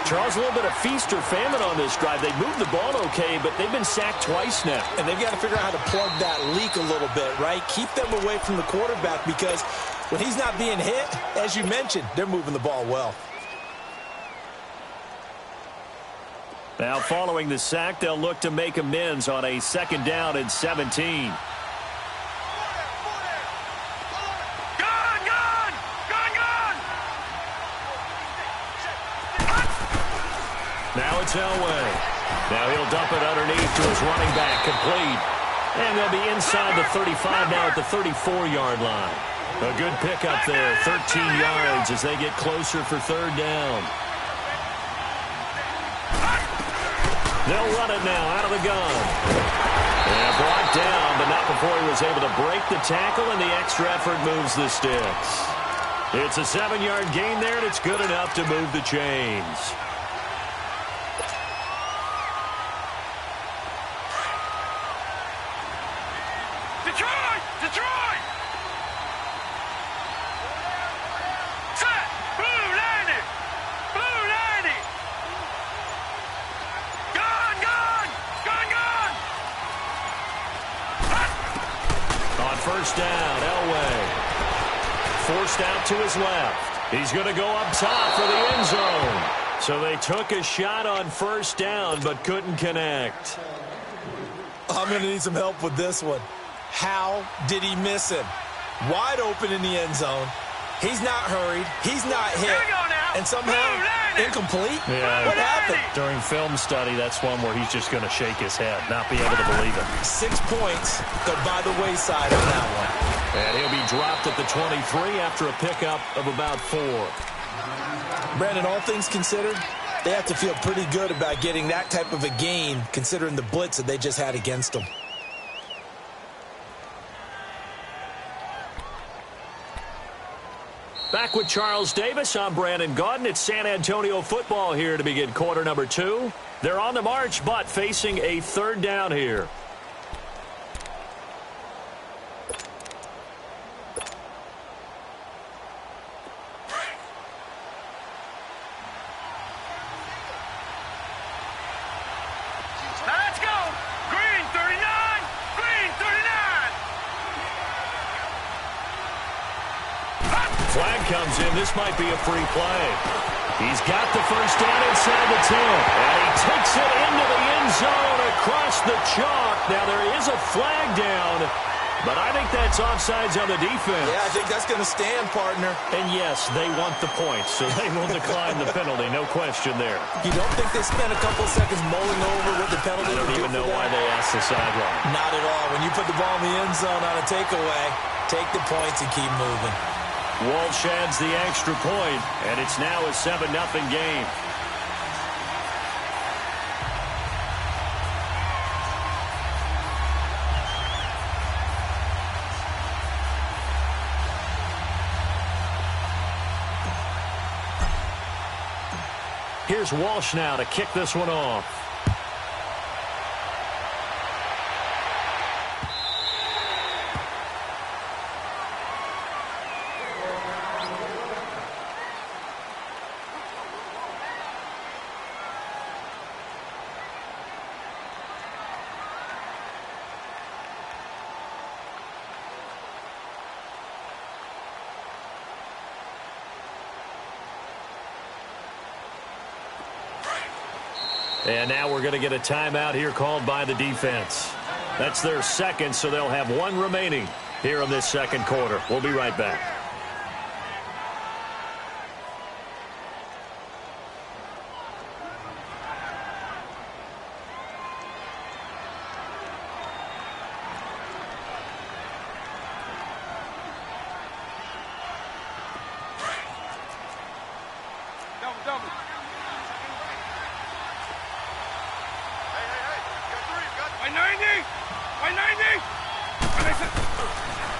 Charles, a little bit of feast or famine on this drive. They moved the ball okay, but they've been sacked twice now. And they've got to figure out how to plug that leak a little bit, right? Keep them away from the quarterback because when he's not being hit, as you mentioned, they're moving the ball well. Now following the sack, they'll look to make amends on a 2nd down and 17. Now it's Elway. Now he'll dump it underneath to his running back, complete. And they'll be inside the 35 now at the 34-yard line. A good pickup there, 13 yards as they get closer for 3rd down. They'll run it now out of the gun. And brought down, but not before he was able to break the tackle, and the extra effort moves the sticks. It's a 7-yard gain there, and it's good enough to move the chains. Detroit! Detroit! Set! Blue 90! Blue 90! Gun! Gun! Gun! Gun! On first down, Elway. Forced out to his left. He's going to go up top for the end zone. So they took a shot on first down, but couldn't connect. I'm going to need some help with this one. How did he miss him? Wide open in the end zone. He's not hurried. He's not hit. And somehow, incomplete? Yeah. What happened? During film study, that's one where he's just going to shake his head, not be able to believe it. 6 points go by the wayside on that one. And he'll be dropped at the 23 after a pickup of about 4. Brandon, all things considered, they have to feel pretty good about getting that type of a gain, considering the blitz that they just had against them. Back with Charles Davis, I'm Brandon Gaudin. It's San Antonio football here to begin quarter number 2. They're on the march, but facing a third down here. Let's go! Green 39! Green 39! Flag comes in. This might be a free play. He's got the first down inside the 10. And he takes it into the end zone across the chalk. Now there is a flag down, but I think that's offsides on the defense. Yeah, I think that's going to stand, partner. And yes, they want the points, so they will decline the penalty. No question there. You don't think they spent a couple seconds mulling over what the penalty I would don't do even know for why that? they asked the sideline. Not at all. When you put the ball in the end zone on a takeaway, take the points and keep moving. Walsh adds the extra point, and it's now a 7-0 game. Here's Walsh now to kick this one off. And now we're going to get a timeout here called by the defense. That's their second, so they'll have one remaining here in this second quarter. We'll be right back.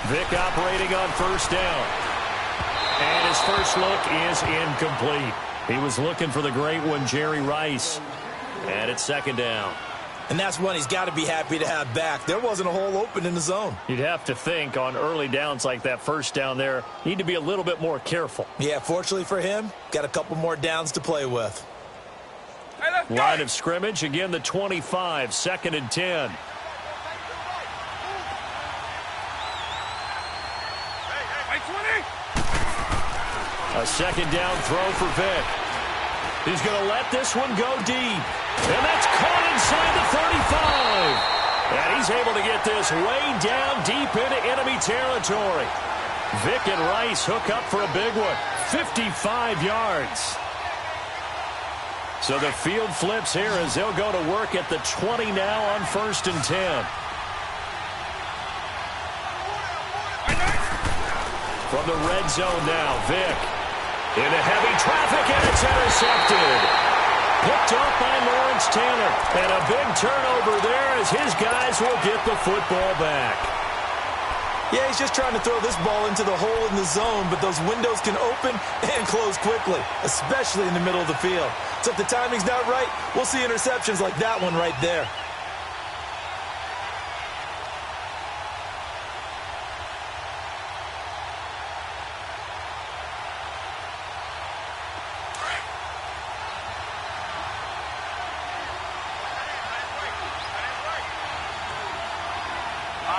Vic operating on first down. And his first look is incomplete. He was looking for the great one, Jerry Rice. And it's second down. And that's one he's got to be happy to have back. There wasn't a hole open in the zone. You'd have to think on early downs like that first down there, you need to be a little bit more careful. Yeah, fortunately for him, got a couple more downs to play with. Line of scrimmage, again the 25, second and 10. A second down throw for Vic. He's going to let this one go deep. And that's caught inside the 35. And he's able to get this way down deep into enemy territory. Vic and Rice hook up for a big one. 55 yards. So the field flips here as they'll go to work at the 20 now on first and 10. From the red zone now, Vic. Into heavy traffic, and it's intercepted. Picked off by Lawrence Taylor. And a big turnover there as his guys will get the football back. Yeah, he's just trying to throw this ball into the hole in the zone, but those windows can open and close quickly, especially in the middle of the field. So if the timing's not right, we'll see interceptions like that one right there.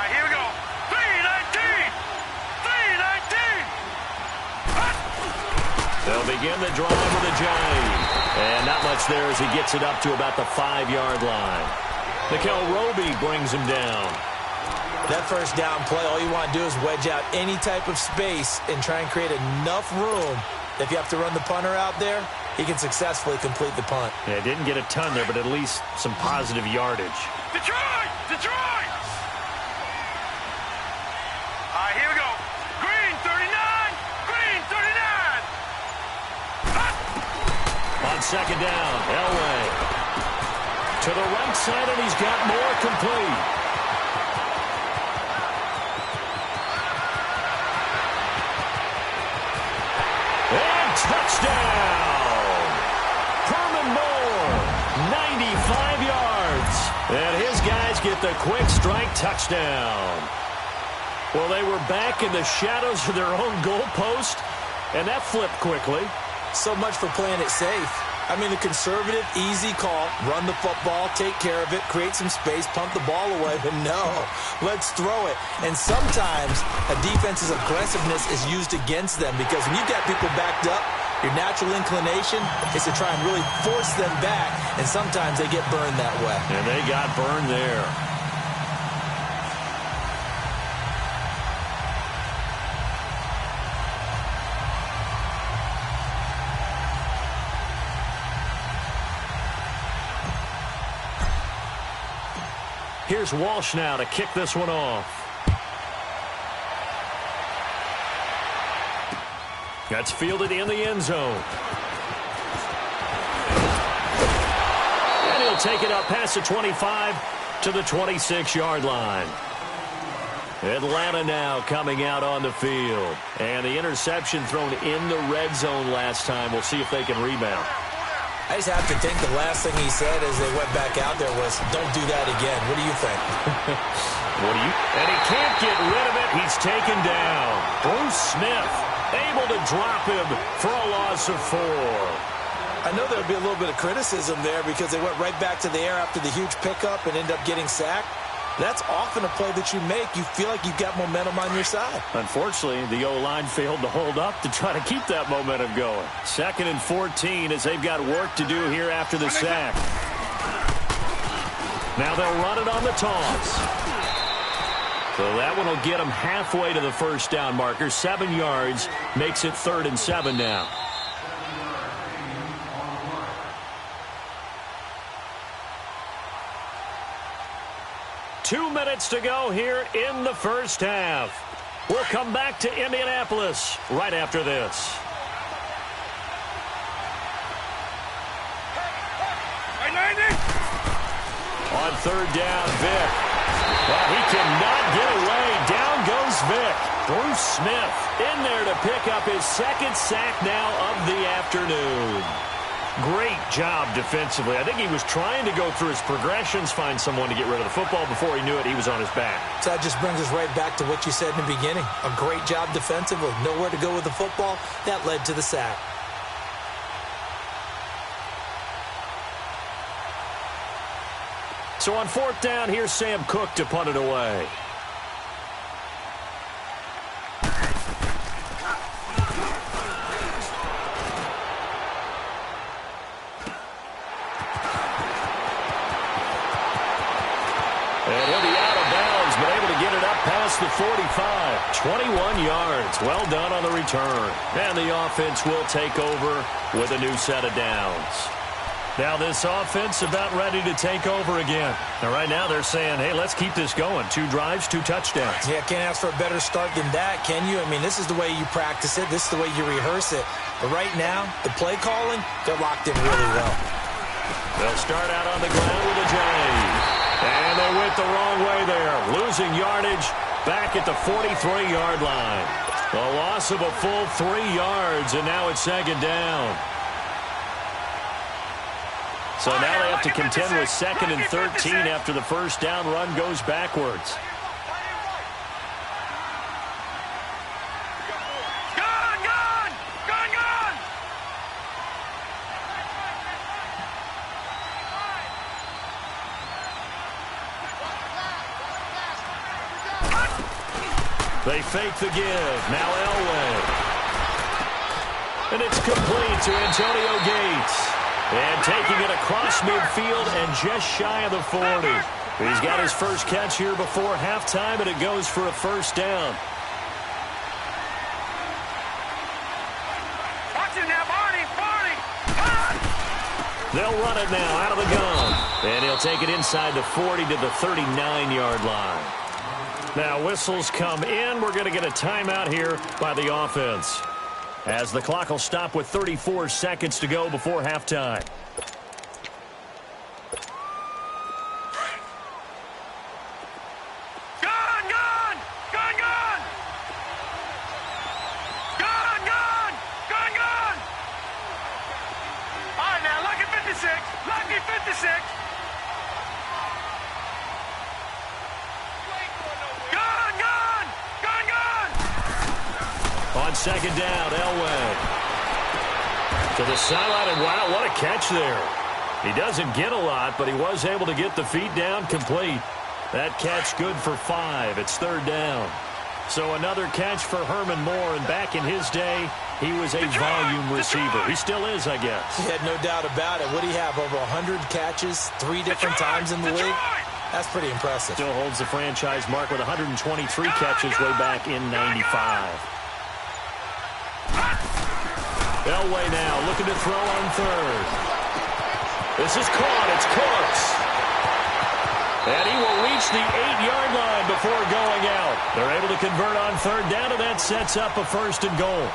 Here we go. 319! 319! They'll begin the drive with a jive. And not much there as he gets it up to about the 5-yard line. Mikel Roby brings him down. That first down play, all you want to do is wedge out any type of space and try and create enough room. If you have to run the punter out there, he can successfully complete the punt. Yeah, didn't get a ton there, but at least some positive yardage. Detroit! Detroit! Here we go. Green 39! Green 39! On second down, Elway. To the right side, and he's got more complete. And touchdown! Herman Moore, 95 yards. And his guys get the quick strike touchdown. Well, they were back in the shadows of their own goalpost, and that flipped quickly. So much for playing it safe. I mean, the conservative, easy call, run the football, take care of it, create some space, pump the ball away, but no, let's throw it. And sometimes a defense's aggressiveness is used against them because when you've got people backed up, your natural inclination is to try and really force them back, and sometimes they get burned that way. And they got burned there. Here's Walsh now to kick this one off. That's fielded in the end zone. And he'll take it up past the 25 to the 26-yard line. Atlanta now coming out on the field. And the interception thrown in the red zone last time. We'll see if they can rebound. I just have to think the last thing he said as they went back out there was, don't do that again. What do you think? And he can't get rid of it. He's taken down. Bruce Smith able to drop him for a loss of 4. I know there'll be a little bit of criticism there because they went right back to the air after the huge pickup and ended up getting sacked. That's often a play that you make. You feel like you've got momentum on your side. Unfortunately, the O-line failed to hold up to try to keep that momentum going. 2nd and 14 as they've got work to do here after the sack. Now they'll run it on the toss. So that one will get them halfway to the first down marker. 7 yards makes it 3rd and 7 now. Two minutes to go here in the first half. We'll come back to Indianapolis right after this. On 3rd down, Vick. Well, he cannot get away. Down goes Vick. Bruce Smith in there to pick up his 2nd sack now of the afternoon. Great job defensively. I think he was trying to go through his progressions, find someone to get rid of the football. Before he knew it, he was on his back. So that just brings us right back to what you said in the beginning. A great job defensively. Nowhere to go with the football. That led to the sack. So on 4th down, here's Sam Cook to punt it away. And he'll be out of bounds, but able to get it up past the 45. 21 yards. Well done on the return. And the offense will take over with a new set of downs. Now this offense about ready to take over again. Now right now they're saying, hey, let's keep this going. 2 drives, 2 touchdowns. Yeah, can't ask for a better start than that, can you? I mean, this is the way you practice it. This is the way you rehearse it. But right now, the play calling, they're locked in really well. They'll start out on the ground with a J. And they went the wrong way there. Losing yardage back at the 43-yard line. A loss of a full 3 yards, and now it's second down. So now they have to contend with 2nd and 13 after the first down run goes backwards. They fake the give. Now Elway. And it's complete to Antonio Gates. And taking it across midfield and just shy of the 40. He's got his first catch here before halftime, and it goes for a first down. Watch it now, Barney. They'll run it now out of the gun. And he'll take it inside the 40 to the 39-yard line. Now whistles come in. We're going to get a timeout here by the offense, as the clock will stop with 34 seconds to go before halftime. All right, now, lucky 56. Lucky 56. On second down, Elway. To the sideline, and wow, what a catch there. He doesn't get a lot, but he was able to get the feet down complete. That catch good for 5. It's third down. So another catch for Herman Moore, and back in his day, he was a volume receiver. He still is, I guess. Yeah, no doubt about it. What do you have, over 100 catches 3 different times in the league? That's pretty impressive. Still holds the franchise mark with 123 catches way back in '95. Elway now looking to throw on third. This is caught. It's Cooks. And he will reach the 8-yard line before going out. They're able to convert on third down, and that sets up a first and goal.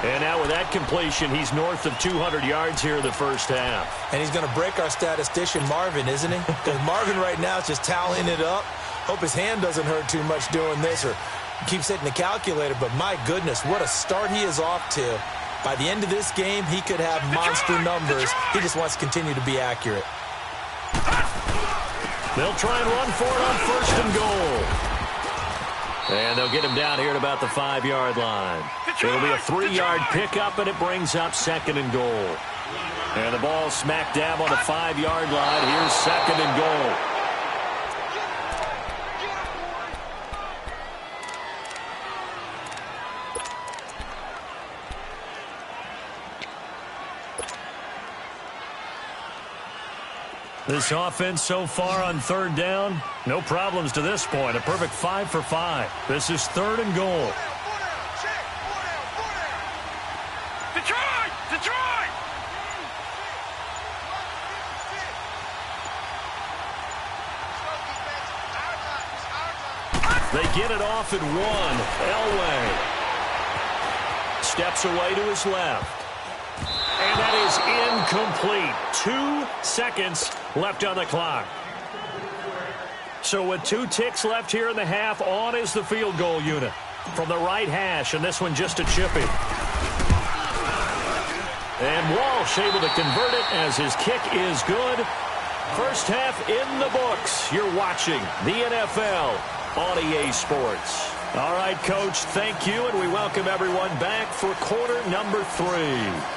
And now with that completion, he's north of 200 yards here in the first half. And he's going to break our statistician, Marvin, isn't he? Because Marvin right now is just tallying it up. Hope his hand doesn't hurt too much doing this, or keeps hitting the calculator. But my goodness, what a start he is off to. By the end of this game, he could have monster numbers. He just wants to continue to be accurate. They'll try and run for it on first and goal. And they'll get him down here at about the 5-yard line. It'll be a 3-yard pickup, and it brings up second and goal. And the ball smack dab on the 5-yard line. Here's second and goal. This offense so far on third down, no problems to this point. A perfect 5 for 5. This is third and goal. Detroit! They get it off at 1. Elway steps away to his left. And that is incomplete. 2 seconds left on the clock. So with 2 ticks left here in the half, on is the field goal unit from the right hash, and this one just a chippy. And Walsh able to convert it as his kick is good. First half in the books. You're watching the NFL on EA Sports. All right, Coach, thank you, and we welcome everyone back for quarter number 3.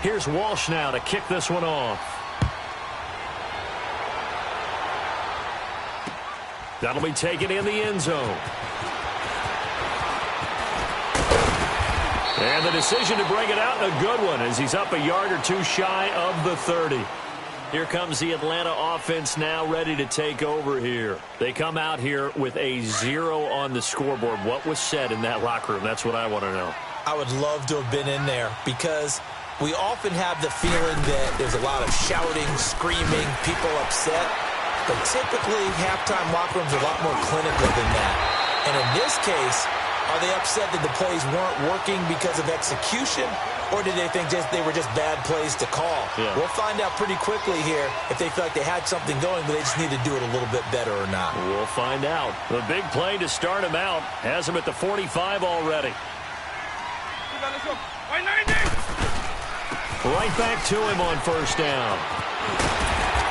Here's Walsh now to kick this one off. That'll be taken in the end zone. And the decision to bring it out, a good one, as he's up a yard or 2 shy of the 30. Here comes the Atlanta offense now ready to take over here. They come out here with a 0 on the scoreboard. What was said in that locker room? That's what I want to know. I would love to have been in there, because we often have the feeling that there's a lot of shouting, screaming, people upset. But typically, halftime locker rooms are a lot more clinical than that. And in this case, Are they upset that the plays weren't working because of execution, or did they think they were just bad plays to call? Yeah. We'll find out pretty quickly here if they feel like they had something going, but they just need to do it a little bit better or not. We'll find out. The big play to start him out has him at the 45 already. Right back to him on first down.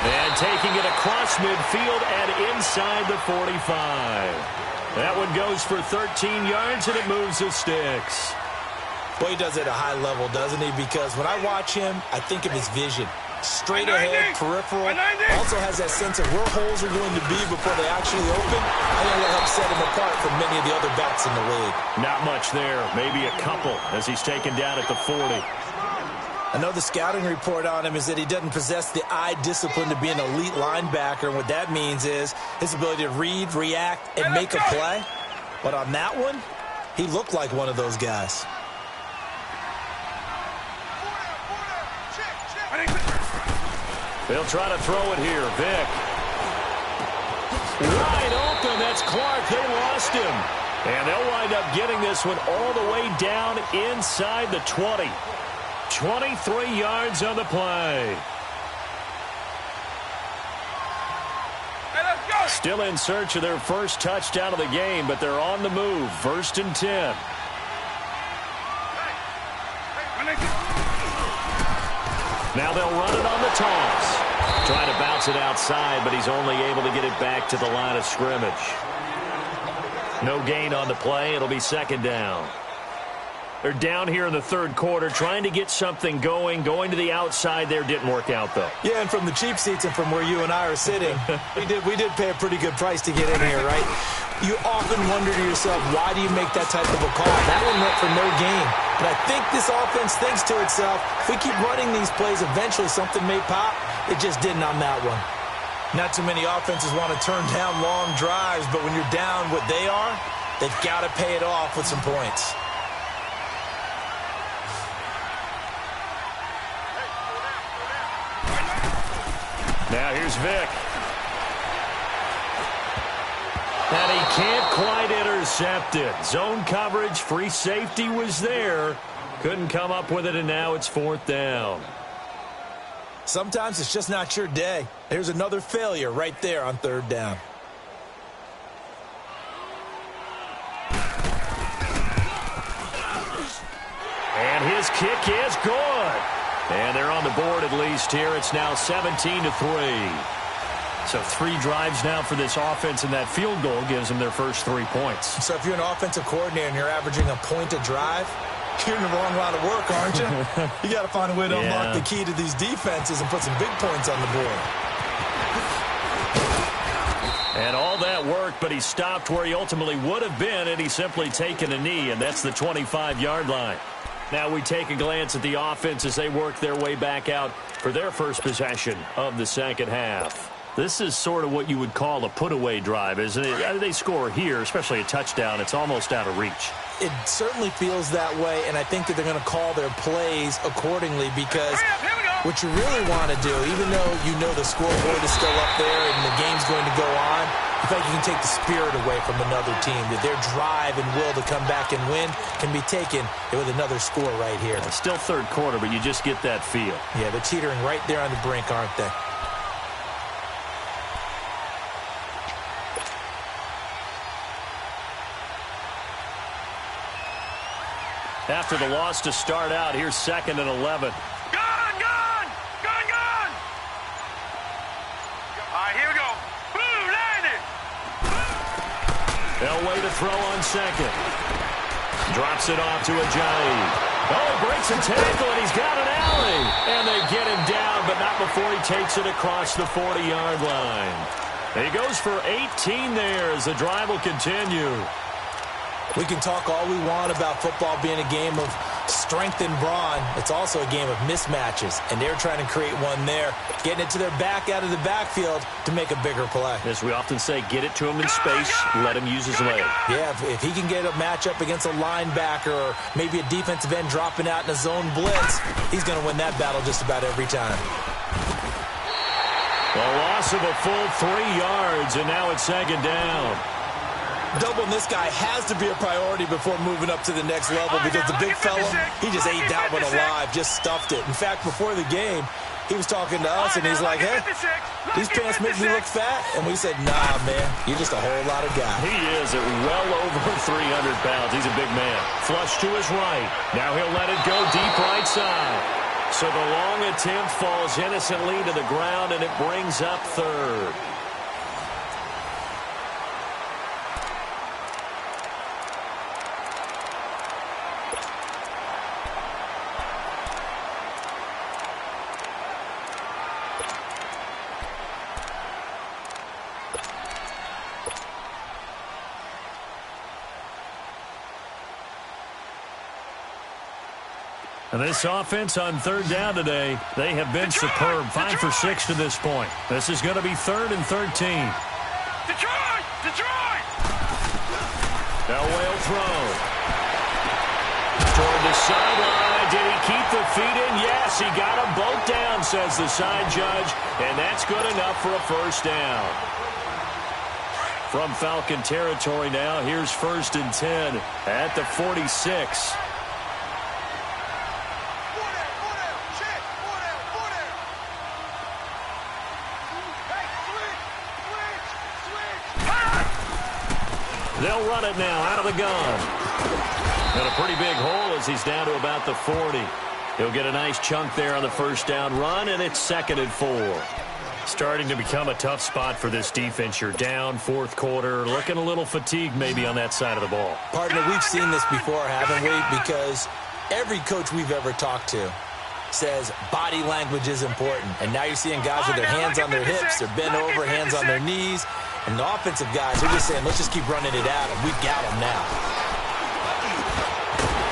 And taking it across midfield and inside the 45. That one goes for 13 yards, and it moves the sticks. Well, he does it at a high level, doesn't he? Because when I watch him, I think of his vision. Straight ahead, peripheral. Also has that sense of where holes are going to be before they actually open. I think that helps set him apart from many of the other backs in the league. Not much there. Maybe a couple as he's taken down at the 40. I know the scouting report on him is that he doesn't possess the eye discipline to be an elite linebacker. And what that means is his ability to read, react, and make a play. But on that one, he looked like one of those guys. They'll try to throw it here. Vick. Wide open. That's Clark. They lost him. And they'll wind up getting this one all the way down inside the 20. 23 yards on the play. Still in search of their first touchdown of the game, but they're on the move. 1st and 10. Now they'll run it on the toss. Trying to bounce it outside, but he's only able to get it back to the line of scrimmage. No gain on the play. It'll be 2nd down. They're down here in the 3rd quarter, trying to get something going. Going to the outside there didn't work out, though. Yeah, and from the cheap seats and from where you and I are sitting, we did pay a pretty good price to get in here, right? You often wonder to yourself, why do you make that type of a call? That one went for no gain. But I think this offense thinks to itself, if we keep running these plays, eventually something may pop. It just didn't on that one. Not too many offenses want to turn down long drives, but when you're down what they are, they've got to pay it off with some points. Now here's Vick. And he can't quite intercept it. Zone coverage, free safety was there. Couldn't come up with it, and now it's 4th down. Sometimes it's just not your day. Here's another failure right there on 3rd down. And his kick is good. And they're on the board at least here. It's now 17-3. So 3 drives now for this offense, and that field goal gives them their first 3 points. So if you're an offensive coordinator and you're averaging a point a drive, you're in the wrong line of work, aren't you? You got to find a way to unlock the key to these defenses and put some big points on the board. And all that work, but he stopped where he ultimately would have been, and he's simply taken a knee, and that's the 25-yard line. Now we take a glance at the offense as they work their way back out for their first possession of the 2nd half. This is sort of what you would call a put-away drive, isn't it? They score here, especially a touchdown. It's almost out of reach. It certainly feels that way, and I think that they're going to call their plays accordingly because what you really want to do, even though you know the scoreboard is still up there and the game's going to go on, I think you can take the spirit away from another team, that their drive and will to come back and win can be taken with another score right here. It's still 3rd quarter, but you just get that feel. Yeah, they're teetering right there on the brink, aren't they? After the loss to start out, here's 2nd and 11. Gun! All right, here we go. Boom, landed. Elway to throw on 2nd. Drops it off to Ajayi. Oh, he breaks a tackle, and he's got an alley. And they get him down, but not before he takes it across the 40-yard line. He goes for 18 there as the drive will continue. We can talk all we want about football being a game of strength and brawn. It's also a game of mismatches, and they're trying to create one there, getting it to their back out of the backfield to make a bigger play. As we often say, get it to him in space, let him use his leg. Yeah, if he can get a matchup against a linebacker or maybe a defensive end dropping out in a zone blitz, he's going to win that battle just about every time. A loss of a full 3 yards, and now it's 2nd down. Doubling this guy has to be a priority before moving up to the next level because the big fella, he just ate that one alive, just stuffed it. In fact, before the game, he was talking to us, and he's like, hey, these pants make me look fat. And we said, nah, man, you're just a whole lot of guy. He is at well over 300 pounds. He's a big man. Flush to his right. Now he'll let it go deep right side. So the long attempt falls innocently to the ground, and it brings up third. And this offense on third down today, they have been superb. 5 for 6 to this point. This is going to be 3rd and 13. Detroit! Now whale throw. Toward the sideline. Did he keep the feet in? Yes, he got them both down, says the side judge. And that's good enough for a first down. From Falcon territory now, here's 1st and 10 at the 46. They'll run it now out of the gun. And a pretty big hole as he's down to about the 40. He'll get a nice chunk there on the first down run, and it's 2nd and 4. Starting to become a tough spot for this defense. You're down, 4th quarter, looking a little fatigued maybe on that side of the ball. Partner, we've seen this before, haven't we? Because every coach we've ever talked to says body language is important. And now you're seeing guys with their hands on their hips, they're bent over, hands on their knees. And the offensive guys are just saying, let's just keep running it at him. We've got him now.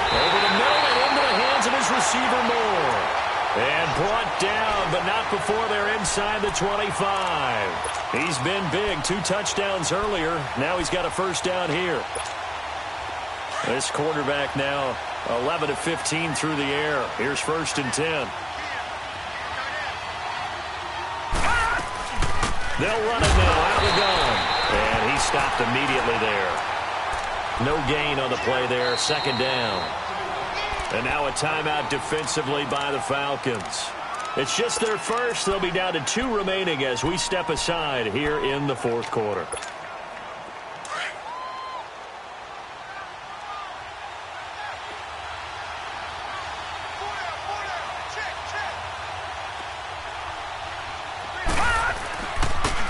Over the middle and into the hands of his receiver Moore. And brought down, but not before they're inside the 25. He's been big. 2 touchdowns earlier. Now he's got a first down here. This quarterback now 11 of 15 through the air. Here's 1st and 10. They'll run it now out of the gun. And he stopped immediately there. No gain on the play there. 2nd down. And now a timeout defensively by the Falcons. It's just their first. They'll be down to 2 remaining as we step aside here in the 4th quarter.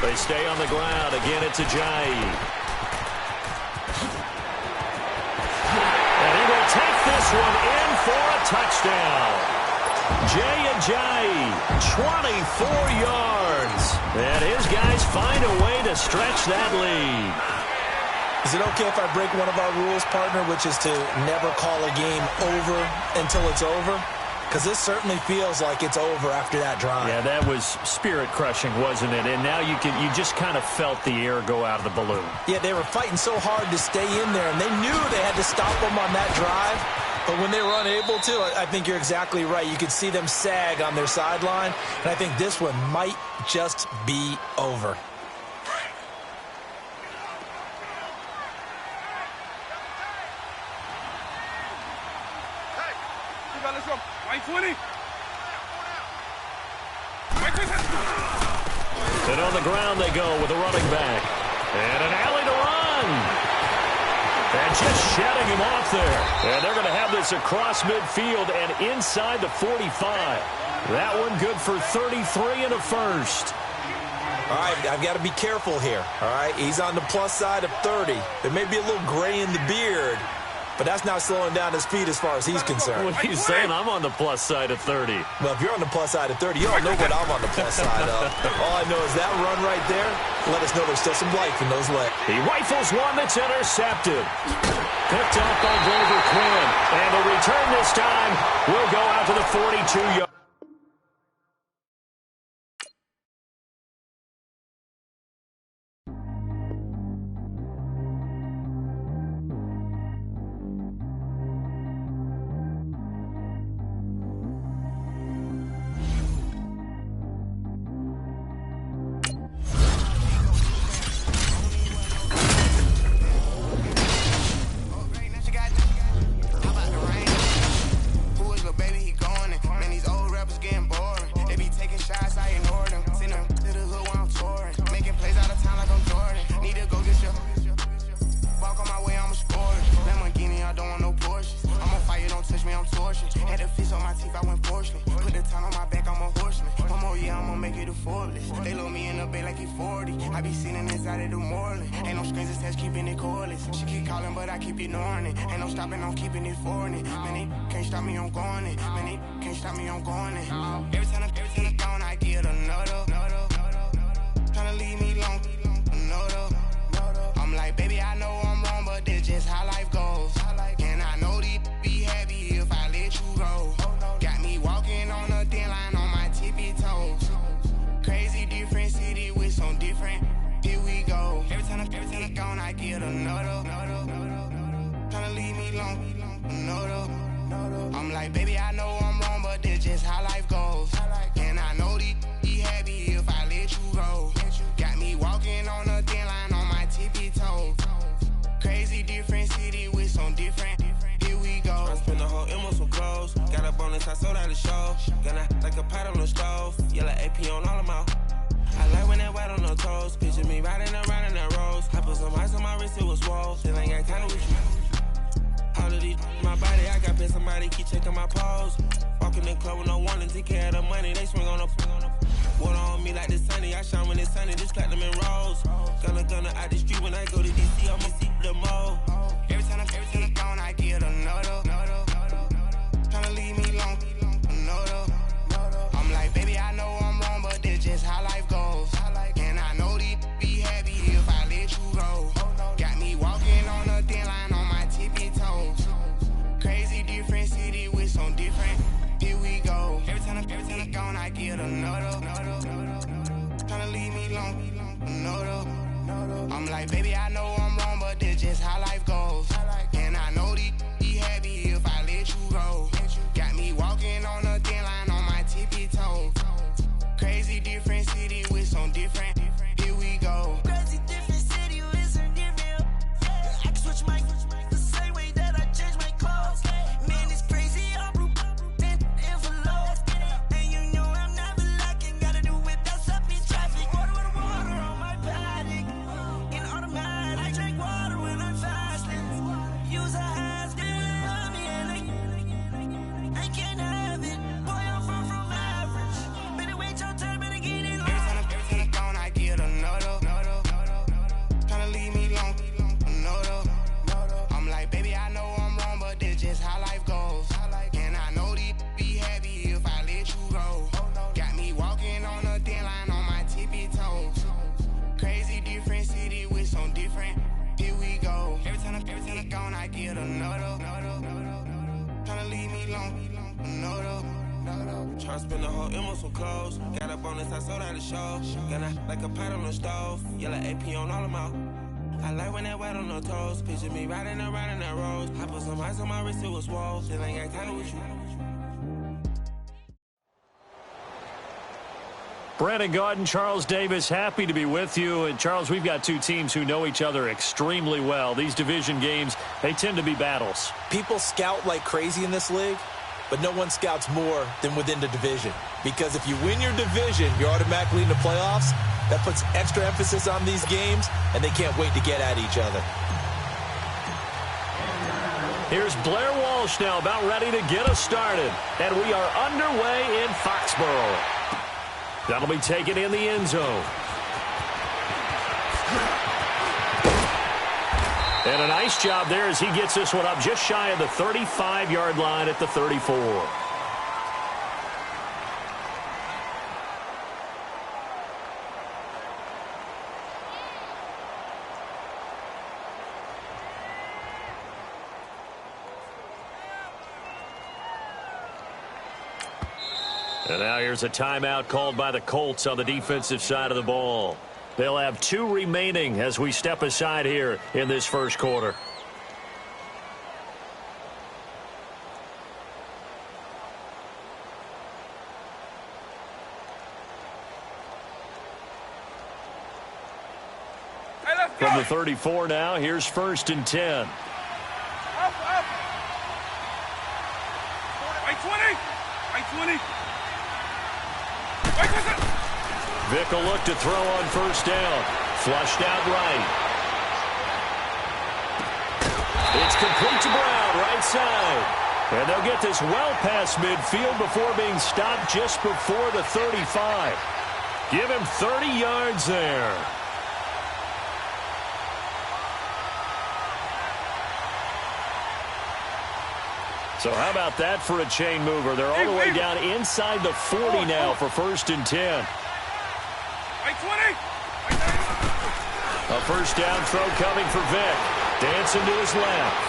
They stay on the ground. Again, it's Ajayi. And he will take this one in for a touchdown. Jay Ajayi, 24 yards. And his guys find a way to stretch that lead. Is it okay if I break one of our rules, partner, which is to never call a game over until it's over? Because this certainly feels like it's over after that drive. Yeah, that was spirit-crushing, wasn't it? And now you just kind of felt the air go out of the balloon. Yeah, they were fighting so hard to stay in there, and they knew they had to stop them on that drive. But when they were unable to, I think you're exactly right. You could see them sag on their sideline, and I think this one might just be over. Let's go. White 20. And on the ground they go with a running back. And an alley to run. And just shedding him off there. And they're going to have this across midfield and inside the 45. That one good for 33 and a first. All right, I've got to be careful here. All right, he's on the plus side of 30. There may be a little gray in the beard, but that's not slowing down his feet as far as he's concerned. What are you saying? I'm on the plus side of 30. Well, if you're on the plus side of 30, you don't know what I'm on the plus side of. All I know is that run right there let us know there's still some life in those legs. He rifles one that's intercepted. Picked up by Grover Quinn. And the return this time will go out to the 42-yard. porcelain. Put the town on my back, I'm a horseman. One more year, I'ma make it a Forbes. They load me in the bay like he 40. I be sitting inside of the Moreland. Ain't no strings attached, keeping it cordless. She keep calling, but I keep ignoring it. Ain't no stopping, I'm keeping it foreign it. Man, they can't stop me, I'm going it. Man, they can't stop me, I'm going it. Every time I'm gone, I get another. Tryna leave me alone, another. I'm like, baby, I know I'm wrong, but that's just how life goes. And I know these be happy if I let you go. Got me walking on a thin line on my tippy toes. Crazy different city with some different. Here we go. Every time I'm gone, I get another. Tryna leave me alone, another. I'm like, baby, I know I'm wrong, but that's just how life goes. And I know these be happy if I let you go. Got me walking on a thin line on my tippy toes. Crazy different city with some different. Here we go. I spent the whole M on some clothes. Got a bonus, I sold out the show. Gonna like a pot on the stove. Yellow AP on all of my. I like when that white on the toes. Picture me riding around in that rose. I put some ice on my wrist, it was swole. Still ain't got time with you. All of these my body, I got pay somebody keep checking my pose. Walking in the club with no warning, take care of the money. They swing on the water on me like the sunny. I shine when it's sunny, just platinum and rose. Gonna out the street when I go to DC, I'ma see the mo. Every time I'm gone, I get another. Tryna leave me alone, another. I'm like, baby, I know I'm wrong, but that's just how life goes. And I know these be happy if I let you go. Got me walking on a thin line on my tippy toes. Crazy different city with some different. Here we go. Every time I'm gone, I get another. Tryna leave me alone, another. I'm like, baby, I know I'm wrong, but that's just how life goes. And I know these be happy if I let you go. Got me walking on a thin line on my tippy toes. Crazy different city with some different. Here we go. Crazy different city with some different. I can switch my the same way that I change my clothes. Man, it's crazy. I'm envelope. And you know I'm never lacking. Gotta do it, that's up in traffic. Water on my paddock. In automatic. I drink water when I'm fasting. Use a has been on me and I can't have it. Boy, I'm far from average. Better wait your turn, better get in line. Every time I'm gone, I get another. Tryna leave me alone, another. I'm like, baby, I know I'm wrong, but that's just how life goes. And I know these be happy if I let you go. Got me walking on a thin line on my tippy toes. Crazy different city with some different. Here we go. Every time I'm gone, I get another. Tryna leave me alone, another. Tryna spend the whole M on some clothes. Got a bonus, I sold out the show. Gonna like a pot on the stove. Yellow AP on all of my. I like when that white on the toes. Picture me riding around in that rose. I put some ice on my wrist, it was swole. Still ain't got time with you. Brandon Gaudin, Charles Davis, happy to be with you. And, Charles, we've got two teams who know each other extremely well. These division games, they tend to be battles. People scout like crazy in this league, but no one scouts more than within the division. Because if you win your division, you're automatically in the playoffs. That puts extra emphasis on these games, and they can't wait to get at each other. Here's Blair Walsh now about ready to get us started. And we are underway in Foxborough. That'll be taken in the end zone. And a nice job there as he gets this one up just shy of the 35-yard line at the 34. And now here's a timeout called by the Colts on the defensive side of the ball. They'll have 2 remaining as we step aside here in this first quarter. From the 34 now, here's 1st and 10. Up. Right 20. Vick will look to throw on 1st down. Flushed out right. It's complete to Brown, right side. And they'll get this well past midfield before being stopped just before the 35. Give him 30 yards there. So how about that for a chain mover? They're all the way down inside the 40 now for 1st and 10. A first down throw coming for Vick. Dancing to his left.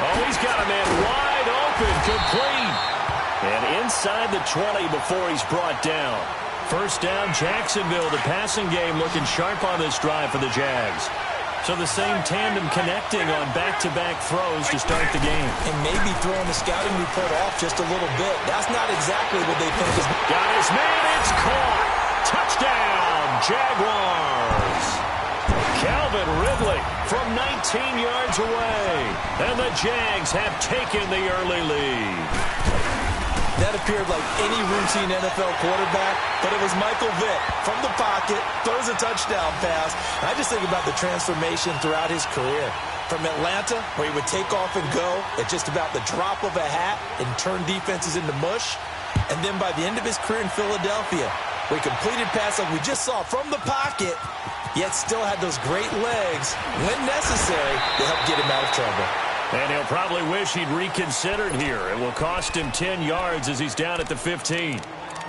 Oh, he's got a man wide open, complete. And inside the 20 before he's brought down. First down, Jacksonville. The passing game looking sharp on this drive for the Jags. So the same tandem connecting on back-to-back throws to start the game. And maybe throwing the scouting report off just a little bit. That's not exactly what they think is... Got his man, it's caught. Touchdown, Jaguars. Calvin Ridley from 19 yards away. And the Jags have taken the early lead. That appeared like any routine NFL quarterback, but it was Michael Vick from the pocket, throws a touchdown pass. And I just think about the transformation throughout his career. From Atlanta, where he would take off and go at just about the drop of a hat and turn defenses into mush. And then by the end of his career in Philadelphia, where he completed passes like we just saw from the pocket, yet still had those great legs, when necessary, to help get him out of trouble. And he'll probably wish he'd reconsidered here. It will cost him 10 yards as he's down at the 15.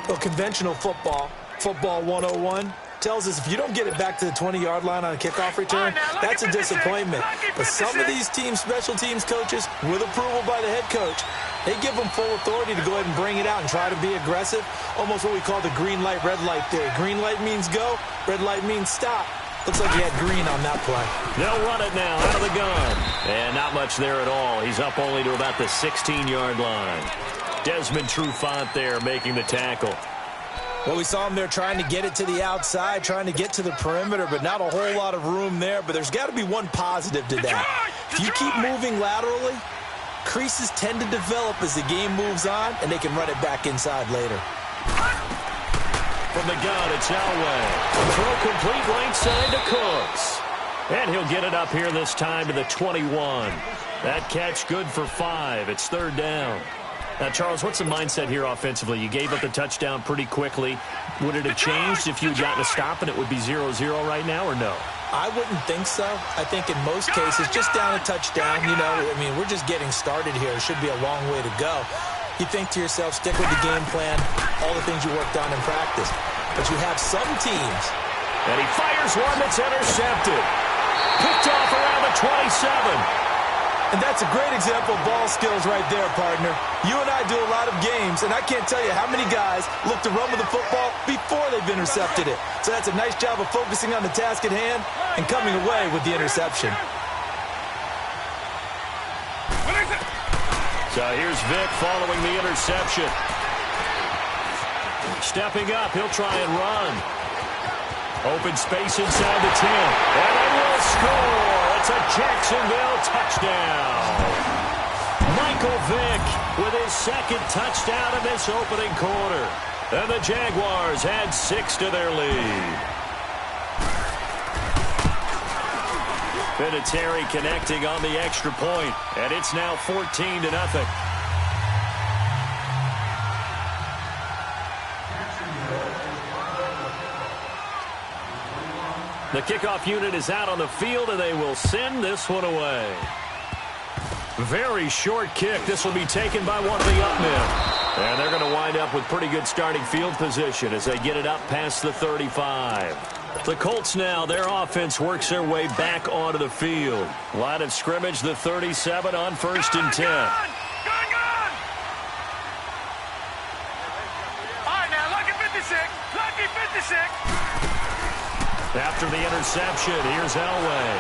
Well, conventional football 101, tells us if you don't get it back to the 20-yard line on a kickoff return, that's a disappointment. But some of these teams, special teams coaches, with approval by the head coach, they give them full authority to go ahead and bring it out and try to be aggressive, almost what we call the green light, red light theory. Green light means go, red light means stop. Looks like he had green on that play. They'll run it now out of the gun. And not much there at all. He's up only to about the 16-yard line. Desmond Trufant there making the tackle. Well, we saw him there trying to get it to the outside, trying to get to the perimeter, but not a whole lot of room there. But there's got to be one positive to that. If you keep moving laterally, creases tend to develop as the game moves on, and they can run it back inside later. From the gun, it's Elway. Throw complete right side to Cooks. And he'll get it up here this time to the 21. That catch good for 5. It's 3rd down. Now, Charles, what's the mindset here offensively? You gave up the touchdown pretty quickly. Would it have changed if you had gotten a stop and it would be 0-0 right now, or no? I wouldn't think so. I think in most cases, just down a touchdown, we're just getting started here. It should be a long way to go. You think to yourself, stick with the game plan, all the things you worked on in practice. But you have some teams. And he fires one that's intercepted. Picked off around the 27. And that's a great example of ball skills right there, partner. You and I do a lot of games, and I can't tell you how many guys look to run with the football before they've intercepted it. So that's a nice job of focusing on the task at hand and coming away with the interception. So here's Vick following the interception. Stepping up, he'll try and run. Open space inside the 10. And they will score. It's a Jacksonville touchdown. Michael Vick with his 2nd touchdown of this opening quarter. And the Jaguars add 6 to their lead. Vinatieri connecting on the extra point. And it's now 14-0. The kickoff unit is out on the field, and they will send this one away. Very short kick. This will be taken by one of the up men. And they're going to wind up with pretty good starting field position as they get it up past the 35. The Colts now, their offense works their way back onto the field. Line of scrimmage, the 37 on 1st and 10. All right, now, lucky 56. Lucky 56. After the interception, here's Elway.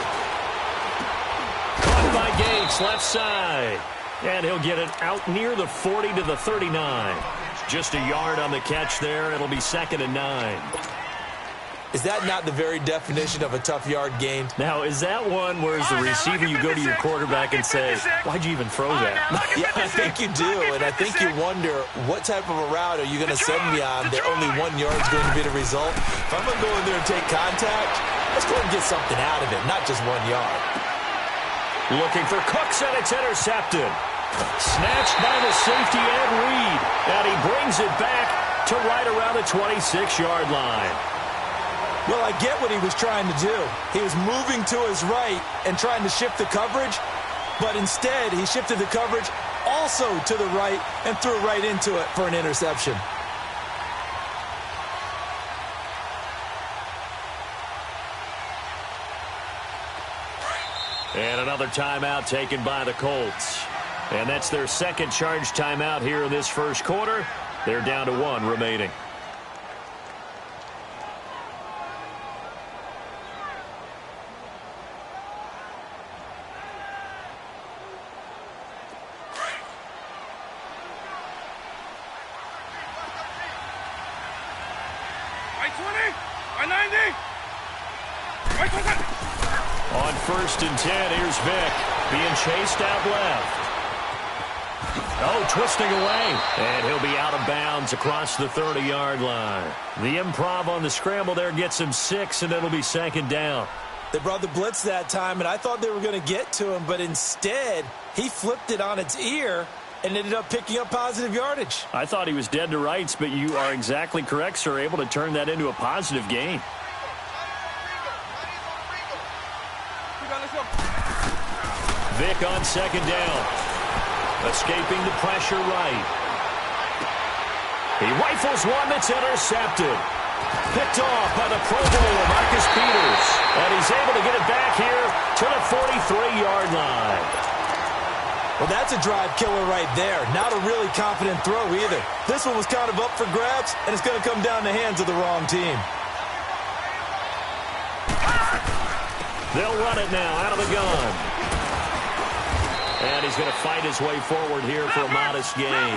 Caught by Gates, left side. And he'll get it out near the 40 to the 39. Just a yard on the catch there. It'll be 2nd and 9. Is that not the very definition of a tough yard gain? Now, is that one where as the receiver you go to your quarterback and say, why'd you even throw that? Yeah, I think you do, and I think you wonder what type of a route are you going to send me on that only 1 yard is going to be the result? If I'm going to go in there and take contact, let's go and get something out of it, not just 1 yard. Looking for Cooks, and it's intercepted. Snatched by the safety Ed Reed, and he brings it back to right around the 26-yard line. Well, I get what he was trying to do. He was moving to his right and trying to shift the coverage, but instead he shifted the coverage also to the right and threw right into it for an interception. And another timeout taken by the Colts. And that's their second charge timeout here in this first quarter. They're down to 1 remaining. On 1st and 10, here's Vick being chased out left. Oh, twisting away. And he'll be out of bounds across the 30-yard line. The improv on the scramble there gets him 6, and it'll be 2nd down. They brought the blitz that time, and I thought they were going to get to him, but instead he flipped it on its ear and ended up picking up positive yardage. I thought he was dead to rights, but you are exactly correct, sir, able to turn that into a positive gain. Vick on 2nd down. Escaping the pressure right. He rifles one that's intercepted. Picked off by the Pro Bowler, Marcus Peters. And he's able to get it back here to the 43-yard line. Well, that's a drive killer right there. Not a really confident throw either. This one was kind of up for grabs, and it's going to come down the hands of the wrong team. They'll run it now out of the gun. And he's going to fight his way forward here for a modest gain.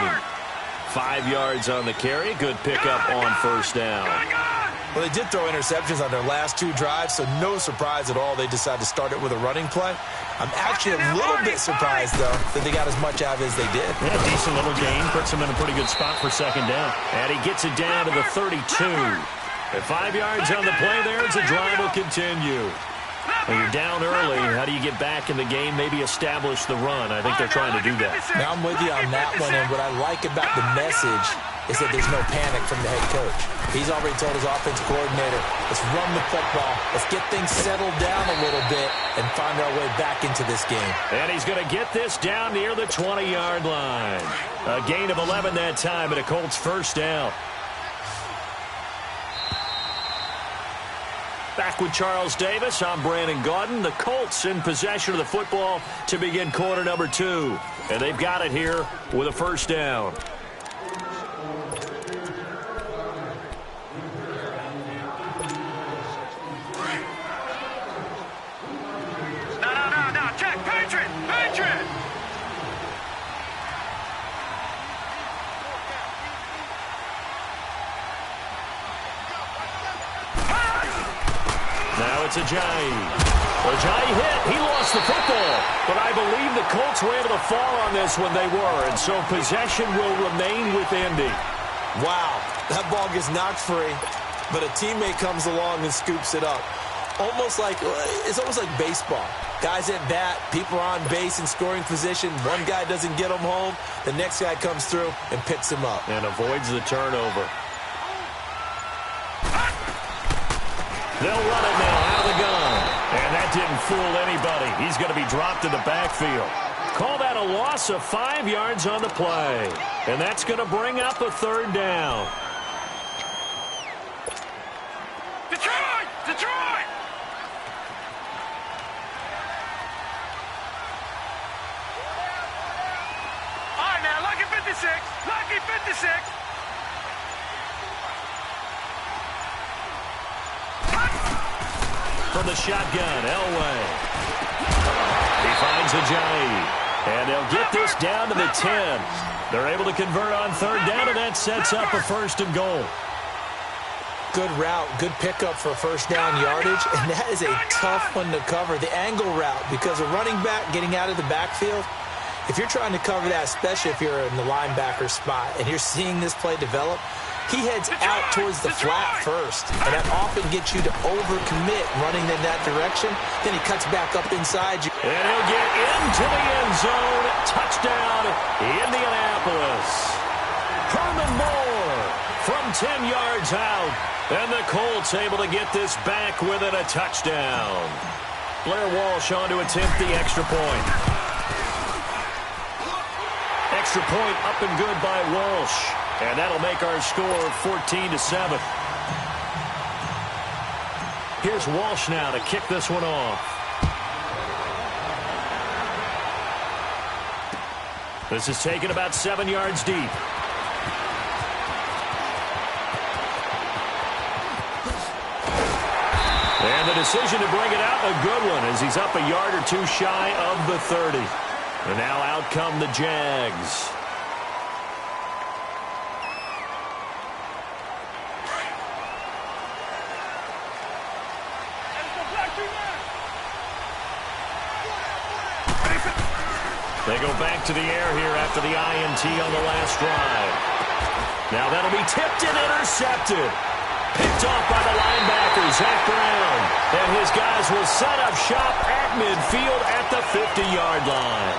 5 yards on the carry. Good pickup on 1st down. Well, they did throw interceptions on their last 2 drives, so no surprise at all they decided to start it with a running play. I'm actually a little bit surprised, though, that they got as much out of it as they did. Yeah, decent little gain. Puts him in a pretty good spot for 2nd down. And he gets it down to the 32. At 5 yards on the play there, the drive will continue. When you're down early, how do you get back in the game, maybe establish the run? I think they're trying to do that. Now, I'm with you on that one, and what I like about the message is that there's no panic from the head coach. He's already told his offensive coordinator, let's run the football, let's get things settled down a little bit and find our way back into this game. And he's going to get this down near the 20-yard line. A gain of 11 that time, and a Colts 1st down. Back with Charles Davis, I'm Brandon Gaudin. The Colts in possession of the football to begin quarter number 2. And they've got it here with a 1st down. No, check, Patriot! Now it's Ajayi. Ajayi hit. He lost the football. But I believe the Colts were able to fall on this when they were. And so possession will remain with Indy. Wow. That ball gets knocked free, but a teammate comes along and scoops it up. It's almost like baseball. Guys at bat, people are on base in scoring position. One guy doesn't get him home. The next guy comes through and picks him up. And avoids the turnover. They'll run it now out of the gun. And that didn't fool anybody. He's going to be dropped in the backfield. Call that a loss of 5 yards on the play. And that's going to bring up a 3rd down. Detroit! All right, now, lucky 56. From the shotgun, Elway. He finds Ajayi. And they'll get this down to the 10. They're able to convert on 3rd down, and that sets up a 1st and goal. Good route, good pickup for 1st down yardage, and that is a tough one to cover, the angle route, because a running back getting out of the backfield, if you're trying to cover that, especially if you're in the linebacker spot and you're seeing this play develop, he heads out towards the flat first, and that often gets you to overcommit running in that direction. Then he cuts back up inside you. And he'll get into the end zone. Touchdown, Indianapolis. Herman Moore from 10 yards out. And the Colts able to get this back within a touchdown. Blair Walsh on to attempt the extra point. Extra point up and good by Walsh. And that'll make our score 14-7. Here's Walsh now to kick this one off. This is taken about 7 yards deep. And the decision to bring it out, a good one, as he's up a yard or two shy of the 30. And now out come the Jags. They go back to the air here after the INT on the last drive. Now that'll be tipped and intercepted. Picked off by the linebacker, Zach Brown. And his guys will set up shop at midfield at the 50-yard line.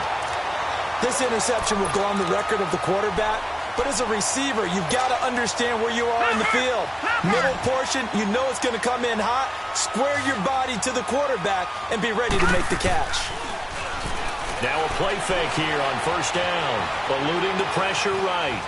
This interception will go on the record of the quarterback, but as a receiver, you've got to understand where you are in the field. Middle portion, you know it's going to come in hot. Square your body to the quarterback and be ready to make the catch. Now a play fake here on first down, eluding the pressure right.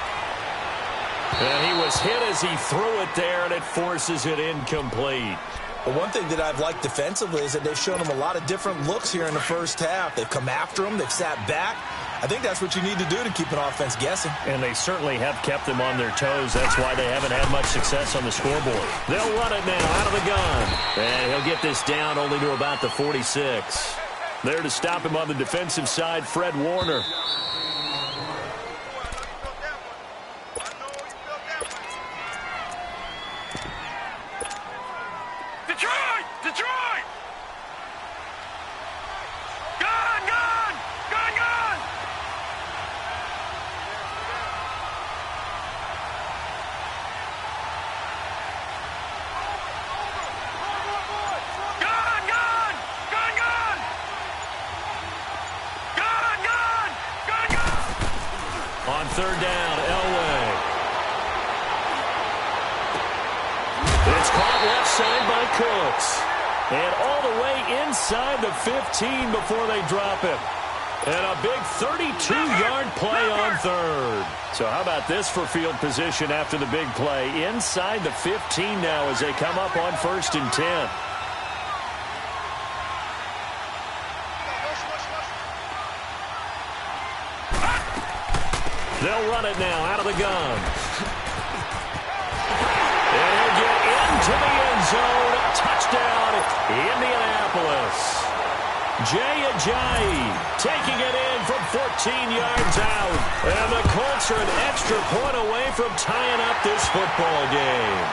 And he was hit as he threw it there, and it forces it incomplete. Well, one thing that I've liked defensively is that they've shown him a lot of different looks here in the first half. They've come after him. They've sat back. I think that's what you need to do to keep an offense guessing. And they certainly have kept them on their toes. That's why they haven't had much success on the scoreboard. They'll run it now out of the gun. And he'll get this down only to about the 46. There to stop him on the defensive side, Fred Warner. Detroit! Detroit! Gun! Gun! Gun! Gun! Gun! Gun! Gun! Gun! Gun! Gun! Gun! Gun! On third down, Elway. It's caught left side by Cooks. And all the way inside the 15 before they drop him. And a big 32-yard play on third. So how about this for field position after the big play? Inside the 15 now as they come up on 1st and 10. They'll run it now out of the gun. And he'll get into the end zone. Touchdown, Indianapolis. Jay Ajayi taking it in from 14 yards out. And the Colts are an extra point away from tying up this football game.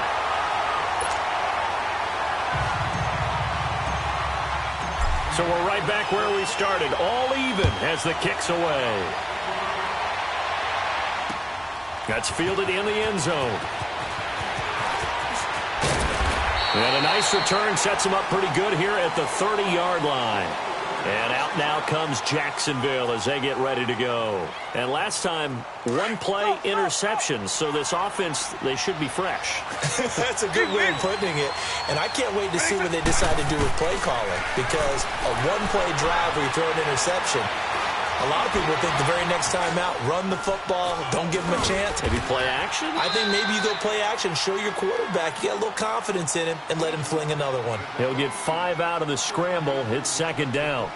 So we're right back where we started, all even as the kick's away. That's fielded in the end zone. And a nice return sets him up pretty good here at the 30-yard line. And out now comes Jacksonville as they get ready to go. And last time, one play interception. So this offense, they should be fresh. That's a good way of putting it. And I can't wait to see what they decide to do with play calling. Because a one-play drive where you throw an interception, a lot of people think the very next time out, run the football, don't give him a chance. Maybe play action? I think maybe you go play action, show your quarterback, you get a little confidence in him, and let him fling another one. He'll get 5 out of the scramble. It's second down.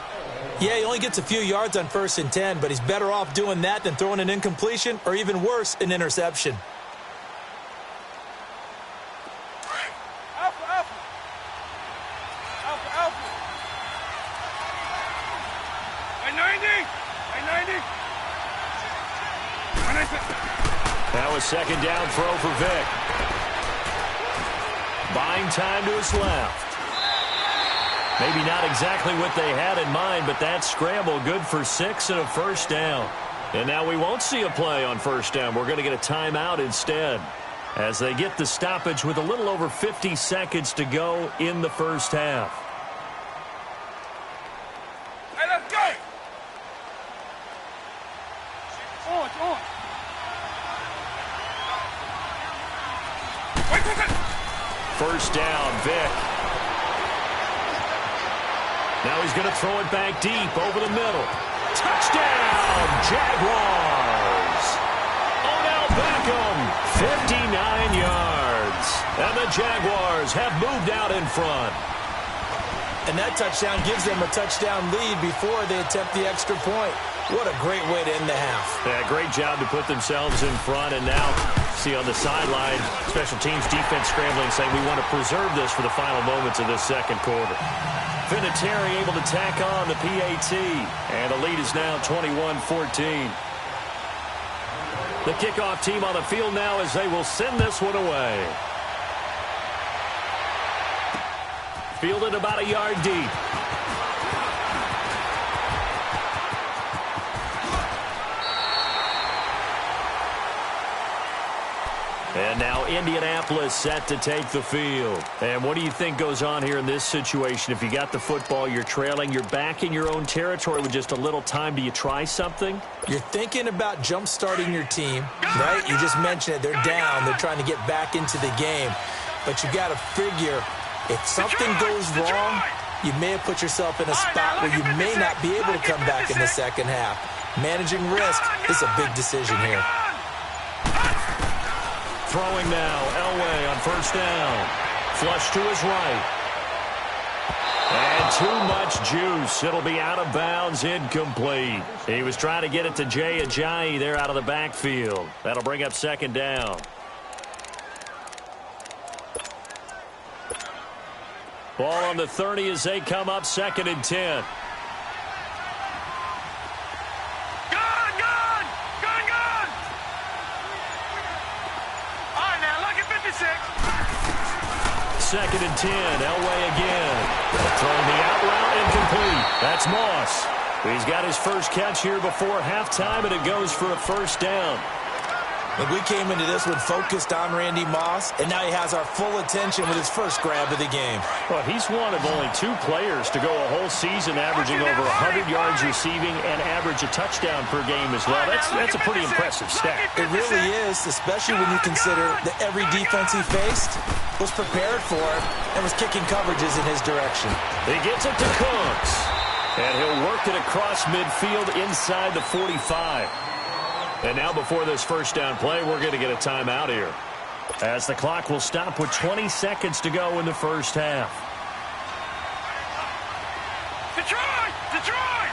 Yeah, he only gets a few yards on 1st and 10, but he's better off doing that than throwing an incompletion, or even worse, an interception. That was second down throw for Vic. Buying time to his left. Maybe not exactly what they had in mind, but that scramble good for 6 and a first down. And now we won't see a play on first down. We're going to get a timeout instead. as they get the stoppage with a little over 50 seconds to go in the first half. Hey, let's go! On. First down, Vic. Now he's going to throw it back deep over the middle. Touchdown, Jaguars! Odell Beckham, 59 yards. And the Jaguars have moved out in front. And that touchdown gives them a touchdown lead before they attempt the extra point. What a great way to end the half. Yeah, great job to put themselves in front. And now, see on the sideline, special teams defense scrambling, saying we want to preserve this for the final moments of this second quarter. Vinatieri able to tack on the PAT. And the lead is now 21-14. The kickoff team on the field now as they will send this one away. Fielded about a yard deep. And now Indianapolis set to take the field. And what do you think goes on here in this situation? If you got the football, you're trailing, you're back in your own territory with just a little time. Do you try something? You're thinking about jump-starting your team, right? You just mentioned it. They're down. They're trying to get back into the game. But you got to figure, if something goes wrong, you may have put yourself in a spot where you may not be able to come back in the second half. Managing risk is a big decision here. Throwing now, Elway on first down. Flush to his right. And too much juice. It'll be out of bounds, incomplete. He was trying to get it to Jay Ajayi there out of the backfield. That'll bring up second down. Ball on the 30 as they come up, 2nd and 10. Second and 10, Elway again. Throwing the out route, incomplete. That's Moss. He's got his first catch here before halftime, and it goes for a first down. Look, we came into this one focused on Randy Moss, and now he has our full attention with his first grab of the game. Well, he's one of only 2 players to go a whole season averaging over 100 yards receiving and average a touchdown per game as well. That's a pretty impressive stat. It really is, especially when you consider that every defense he faced was prepared for him and was kicking coverages in his direction. He gets it to Cooks, and he'll work it across midfield inside the 45. And now before this first down play, we're going to get a timeout here, as the clock will stop with 20 seconds to go in the first half. Detroit! Detroit!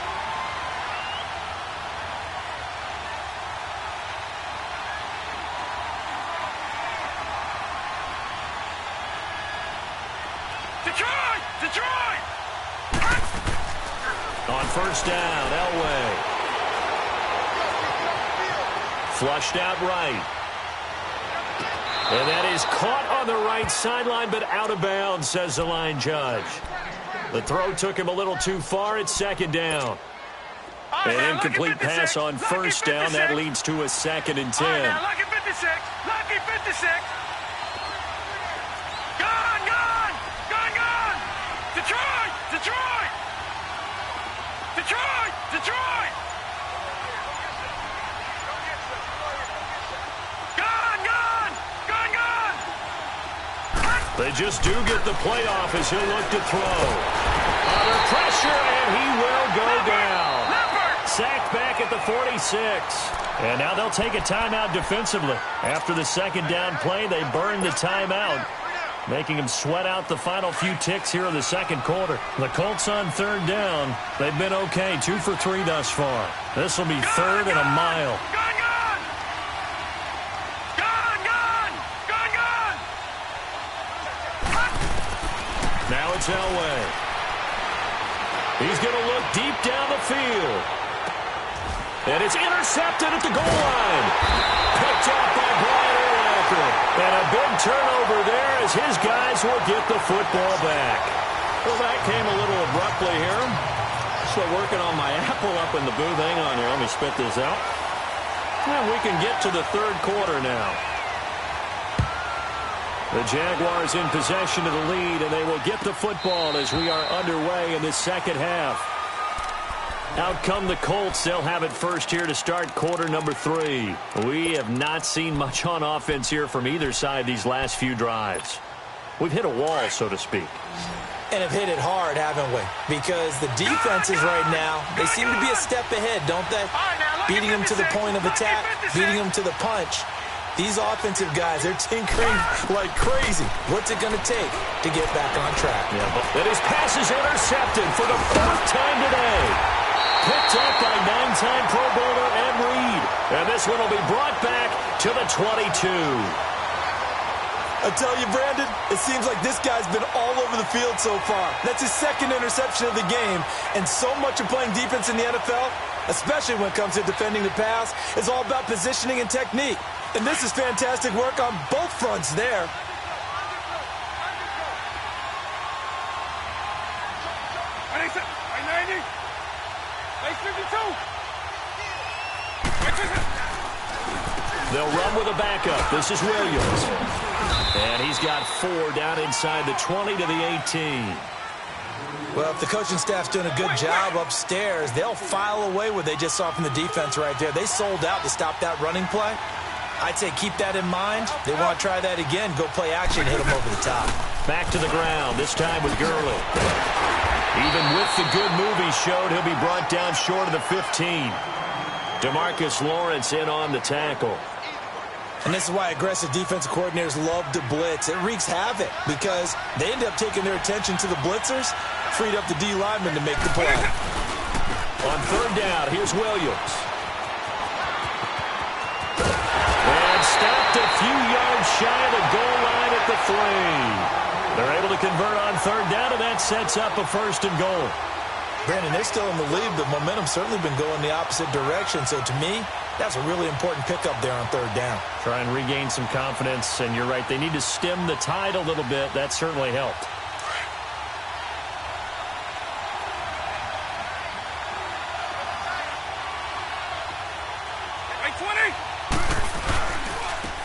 Detroit! Detroit! On first down, Elway. Flushed out right. And that is caught on the right sideline, but out of bounds, says the line judge. The throw took him a little too far. It's second down. An incomplete pass on first down. That leads to a 2nd and 10. Lucky 56. Lucky 56. Gone, gone. Gone, gone. Detroit. Detroit. Detroit. Detroit. They just do get the playoff as he'll look to throw. Under pressure, and he will go down. Sacked back at the 46. And now they'll take a timeout defensively. After the second down play, they burn the timeout, making them sweat out the final few ticks here in the second quarter. The Colts on third down. They've been okay, 2 for 3 thus far. This will be 3rd and a mile. Now it's Elway. He's going to look deep down the field. And it's intercepted at the goal line. Picked up by Brian Urlacher. And a big turnover there as his guys will get the football back. Well, that came a little abruptly here. Still working on my apple up in the booth. Hang on here. Let me spit this out. And we can get to the third quarter now. The Jaguars in possession of the lead, and they will get the football as we are underway in this second half. Out come the Colts. They'll have it first here to start quarter number 3. We have not seen much on offense here from either side these last few drives. We've hit a wall, so to speak. And have hit it hard, haven't we? Because the defenses right now, they seem to be a step ahead, don't they? Beating them to the point of attack, beating them to the punch. These offensive guys, they're tinkering like crazy. What's it going to take to get back on track? Yeah, but his pass is intercepted for the 4th time today. Picked up by 9-time Pro Bowler Ed Reed. And this one will be brought back to the 22. I tell you, Brandon, it seems like this guy's been all over the field so far. That's his 2nd interception of the game. And so much of playing defense in the NFL, especially when it comes to defending the pass, is all about positioning and technique. And this is fantastic work on both fronts there. They'll run with a backup. This is Williams. And he's got 4 down inside the 20 to the 18. Well, if the coaching staff's doing a good job upstairs, they'll file away what they just saw from the defense right there. They sold out to stop that running play. I'd say keep that in mind. They want to try that again, go play action, hit them over the top. Back to the ground, this time with Gurley. Even with the good move he showed, he'll be brought down short of the 15. DeMarcus Lawrence in on the tackle. And this is why aggressive defensive coordinators love to blitz. It wreaks havoc because they end up taking their attention to the blitzers, freed up the D lineman to make the play. On 3rd down, here's Williams. And stopped a few yards shy of the goal line at the 3. They're able to convert on 3rd down, and that sets up a 1st and goal. Brandon, they're still in the lead, but momentum's certainly been going the opposite direction. So to me, that's a really important pickup there on 3rd down. Try and regain some confidence, and you're right. They need to stem the tide a little bit. That certainly helped.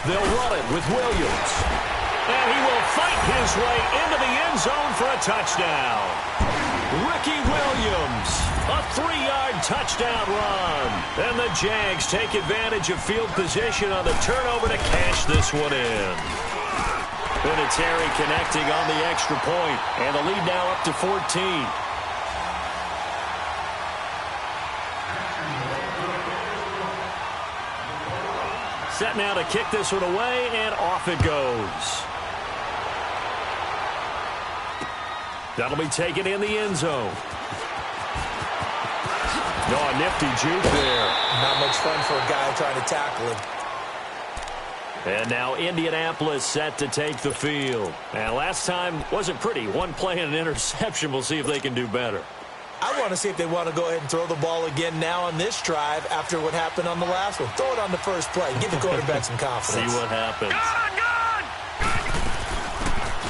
They'll run it with Williams. And he will fight his way into the end zone for a touchdown. Ricky Williams, a 3-yard touchdown run. And the Jags take advantage of field position on the turnover to cash this one in. Vinatieri connecting on the extra point, and the lead now up to 14. Set now to kick this one away, and off it goes. That'll be taken in the end zone. No, a nifty juke there. Not much fun for a guy trying to tackle him. And now Indianapolis set to take the field. And last time wasn't pretty. One play and an interception. We'll see if they can do better. I want to see if they want to go ahead and throw the ball again now on this drive after what happened on the last one. Throw it on the first play. Give the quarterback some confidence. See what happens.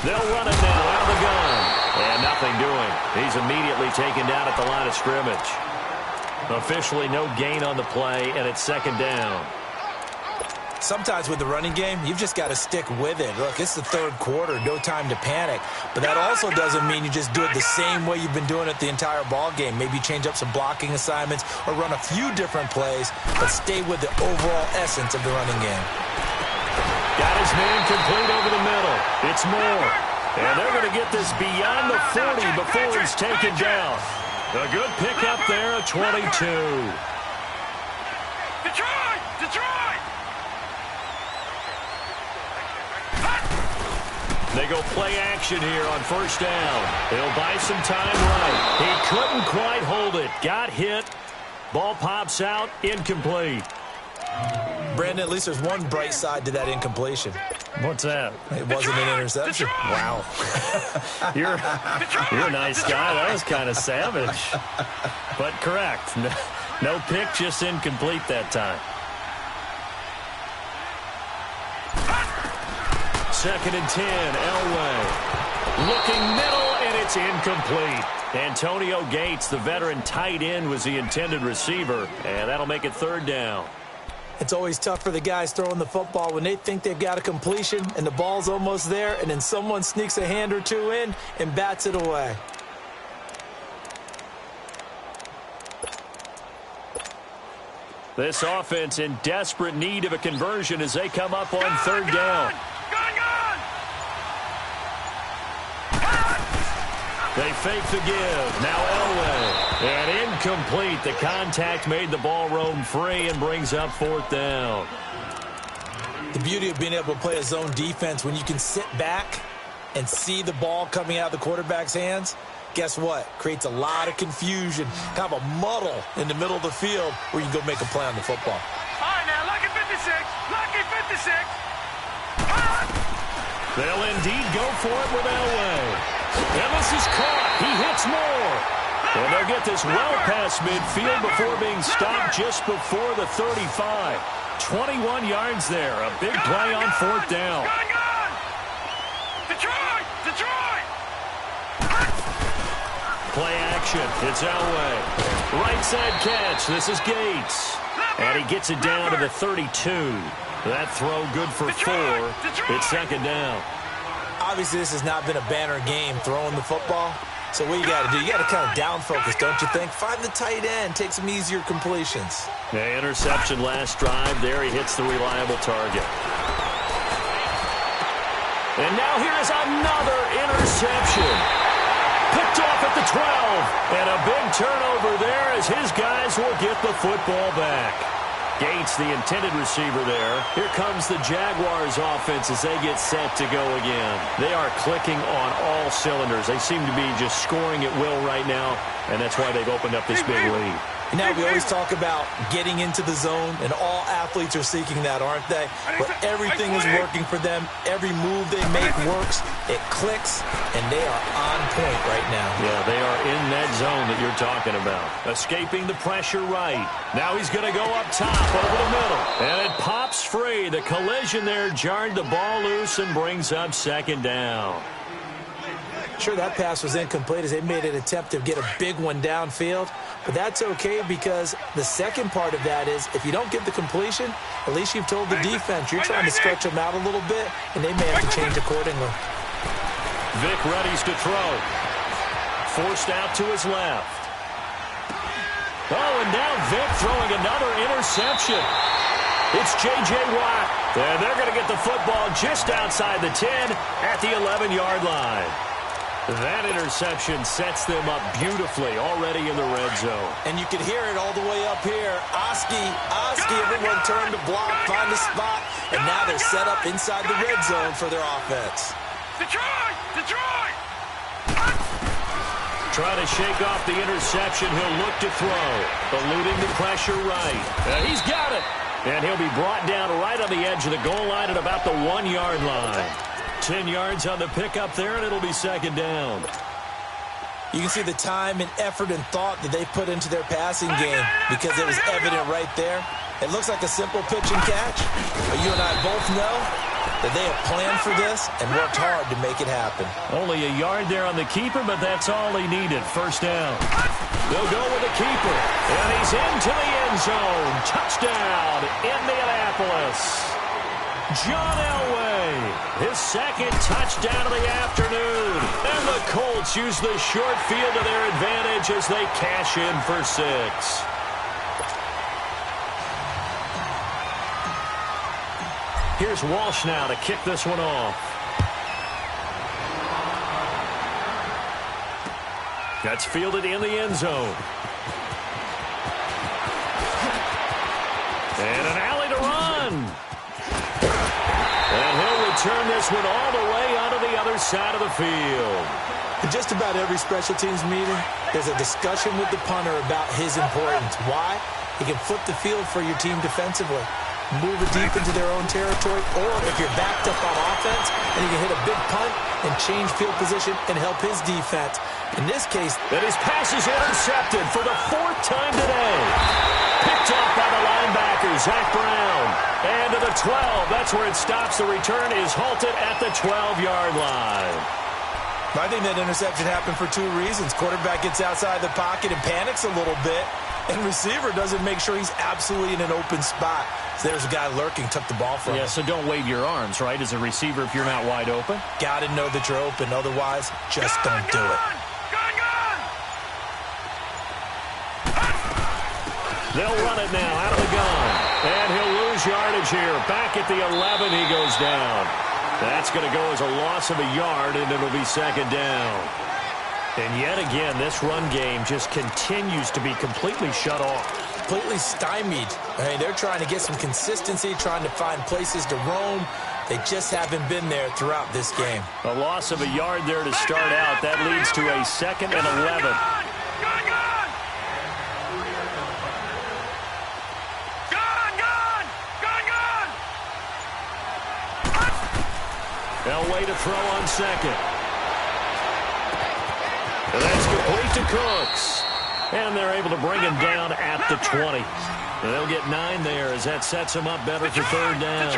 They'll run it now out of the gun. And nothing doing. He's immediately taken down at the line of scrimmage. Officially no gain on the play, and it's 2nd down. Sometimes with the running game, you've just got to stick with it. Look, it's the 3rd quarter, no time to panic. But that also doesn't mean you just do it the same way you've been doing it the entire ball game. Maybe change up some blocking assignments or run a few different plays, but stay with the overall essence of the running game. Got his man complete over the middle. It's Moore. And they're going to get this beyond the 40 before he's taken down. A good pickup there at 22. Detroit! They go play action here on 1st down. He'll buy some time right. He couldn't quite hold it. Got hit. Ball pops out. Incomplete. Brandon, at least there's one bright side to that incompletion. What's that? It wasn't an interception. Wow. You're a nice guy. That was kind of savage. But correct. No pick, just incomplete that time. 2nd and 10, Elway. Looking middle, and it's incomplete. Antonio Gates, the veteran tight end, was the intended receiver, and that'll make it 3rd down. It's always tough for the guys throwing the football when they think they've got a completion and the ball's almost there, and then someone sneaks a hand or two in and bats it away. This offense in desperate need of a conversion as they come up on third down. They fake the give. Now Elway. And incomplete. The contact made the ball roam free and brings up fourth down. The beauty of being able to play a zone defense when you can sit back and see the ball coming out of the quarterback's hands, guess what? Creates a lot of confusion, kind of a muddle in the middle of the field where you can go make a play on the football. All right, now, lucky 56. Lucky 56. They'll indeed go for it with Elway. And this is caught. He hits more. And they'll get this well past midfield before being stopped just before the 35. 21 yards there. A big play on fourth down. Detroit! Detroit! Play action. It's Elway. Right side catch. This is Gates. And he gets it down to the 32. That throw good for 4. It's second down. Obviously, this has not been a banner game throwing the football. So what you got to do, you got to kind of down focus, don't you think? Find the tight end, take some easier completions. The interception last drive. There he hits the reliable target. And now here is another interception. Picked off at the 12. And a big turnover there as his guys will get the football back. Gates, the intended receiver there. Here comes the Jaguars offense as they get set to go again. They are clicking on all cylinders. They seem to be just scoring at will right now, and that's why they've opened up this big lead. Now, we always talk about getting into the zone, and all athletes are seeking that, aren't they? But everything is working for them. Every move they make works. It clicks, and they are on point right now. Yeah, they are in that zone that you're talking about. Escaping the pressure right. Now he's going to go up top over the middle. And it pops free. The collision there jarred the ball loose and brings up second down. Sure, that pass was incomplete as they made an attempt to get a big one downfield. But that's okay because the second part of that is if you don't get the completion, at least you've told the defense you're trying to stretch them out a little bit, and they may have to change accordingly. Vic readies to throw. Forced out to his left. Oh, and now Vic throwing another interception. It's J.J. Watt. And they're going to get the football just outside the 10 at the 11-yard line. That interception sets them up beautifully already in the red zone. And you can hear it all the way up here. Oski, everyone turned to block, find a spot, and now they're set up inside the red zone for their offense. Detroit! Trying to shake off the interception. He'll look to throw. Eluding the pressure right. He's got it. And he'll be brought down right on the edge of the goal line at about the 1-yard line. 10 yards on the pickup there, and it'll be second down. You can see the time and effort and thought that they put into their passing game because it was evident right there. It looks like a simple pitch and catch, but you and I both know that they have planned for this and worked hard to make it happen. Only a yard there on the keeper, but that's all he needed. First down. They'll go with the keeper, and he's into the end zone. Touchdown, Indianapolis. John Elway, his second touchdown of the afternoon. And the Colts use the short field to their advantage as they cash in for 6. Here's Walsh now to kick this one off. That's fielded in the end zone. And an alley to run. And he'll return this one all the way onto the other side of the field. In just about every special teams meeting, there's a discussion with the punter about his importance. Why? He can flip the field for your team defensively, move it deep into their own territory, or if you're backed up on offense, then he can hit a big punt and change field position and help his defense. In this case, that his pass is intercepted for the 4th time today. Picked off by the linebacker, Zach Brown. And to the 12, that's where it stops. The return is halted at the 12-yard line. I think that interception happened for 2 reasons. Quarterback gets outside the pocket and panics a little bit. And receiver doesn't make sure he's absolutely in an open spot. So there's a guy lurking, took the ball from him. Yeah, so don't wave your arms, right, as a receiver if you're not wide open. Got to know that you're open. Otherwise, just don't do it. They'll run it now out of the gun. And he'll lose yardage here. Back at the 11, he goes down. That's going to go as a loss of a yard, and it'll be second down. And yet again, this run game just continues to be completely shut off. Completely stymied. I mean, they're trying to get some consistency, trying to find places to roam. They just haven't been there throughout this game. A loss of a yard there to start out. That leads to a 2nd and 11. They'll wait to throw on 2nd. And that's complete to Cooks. And they're able to bring him down at the 20. And they'll get 9 there as that sets him up better for 3rd down.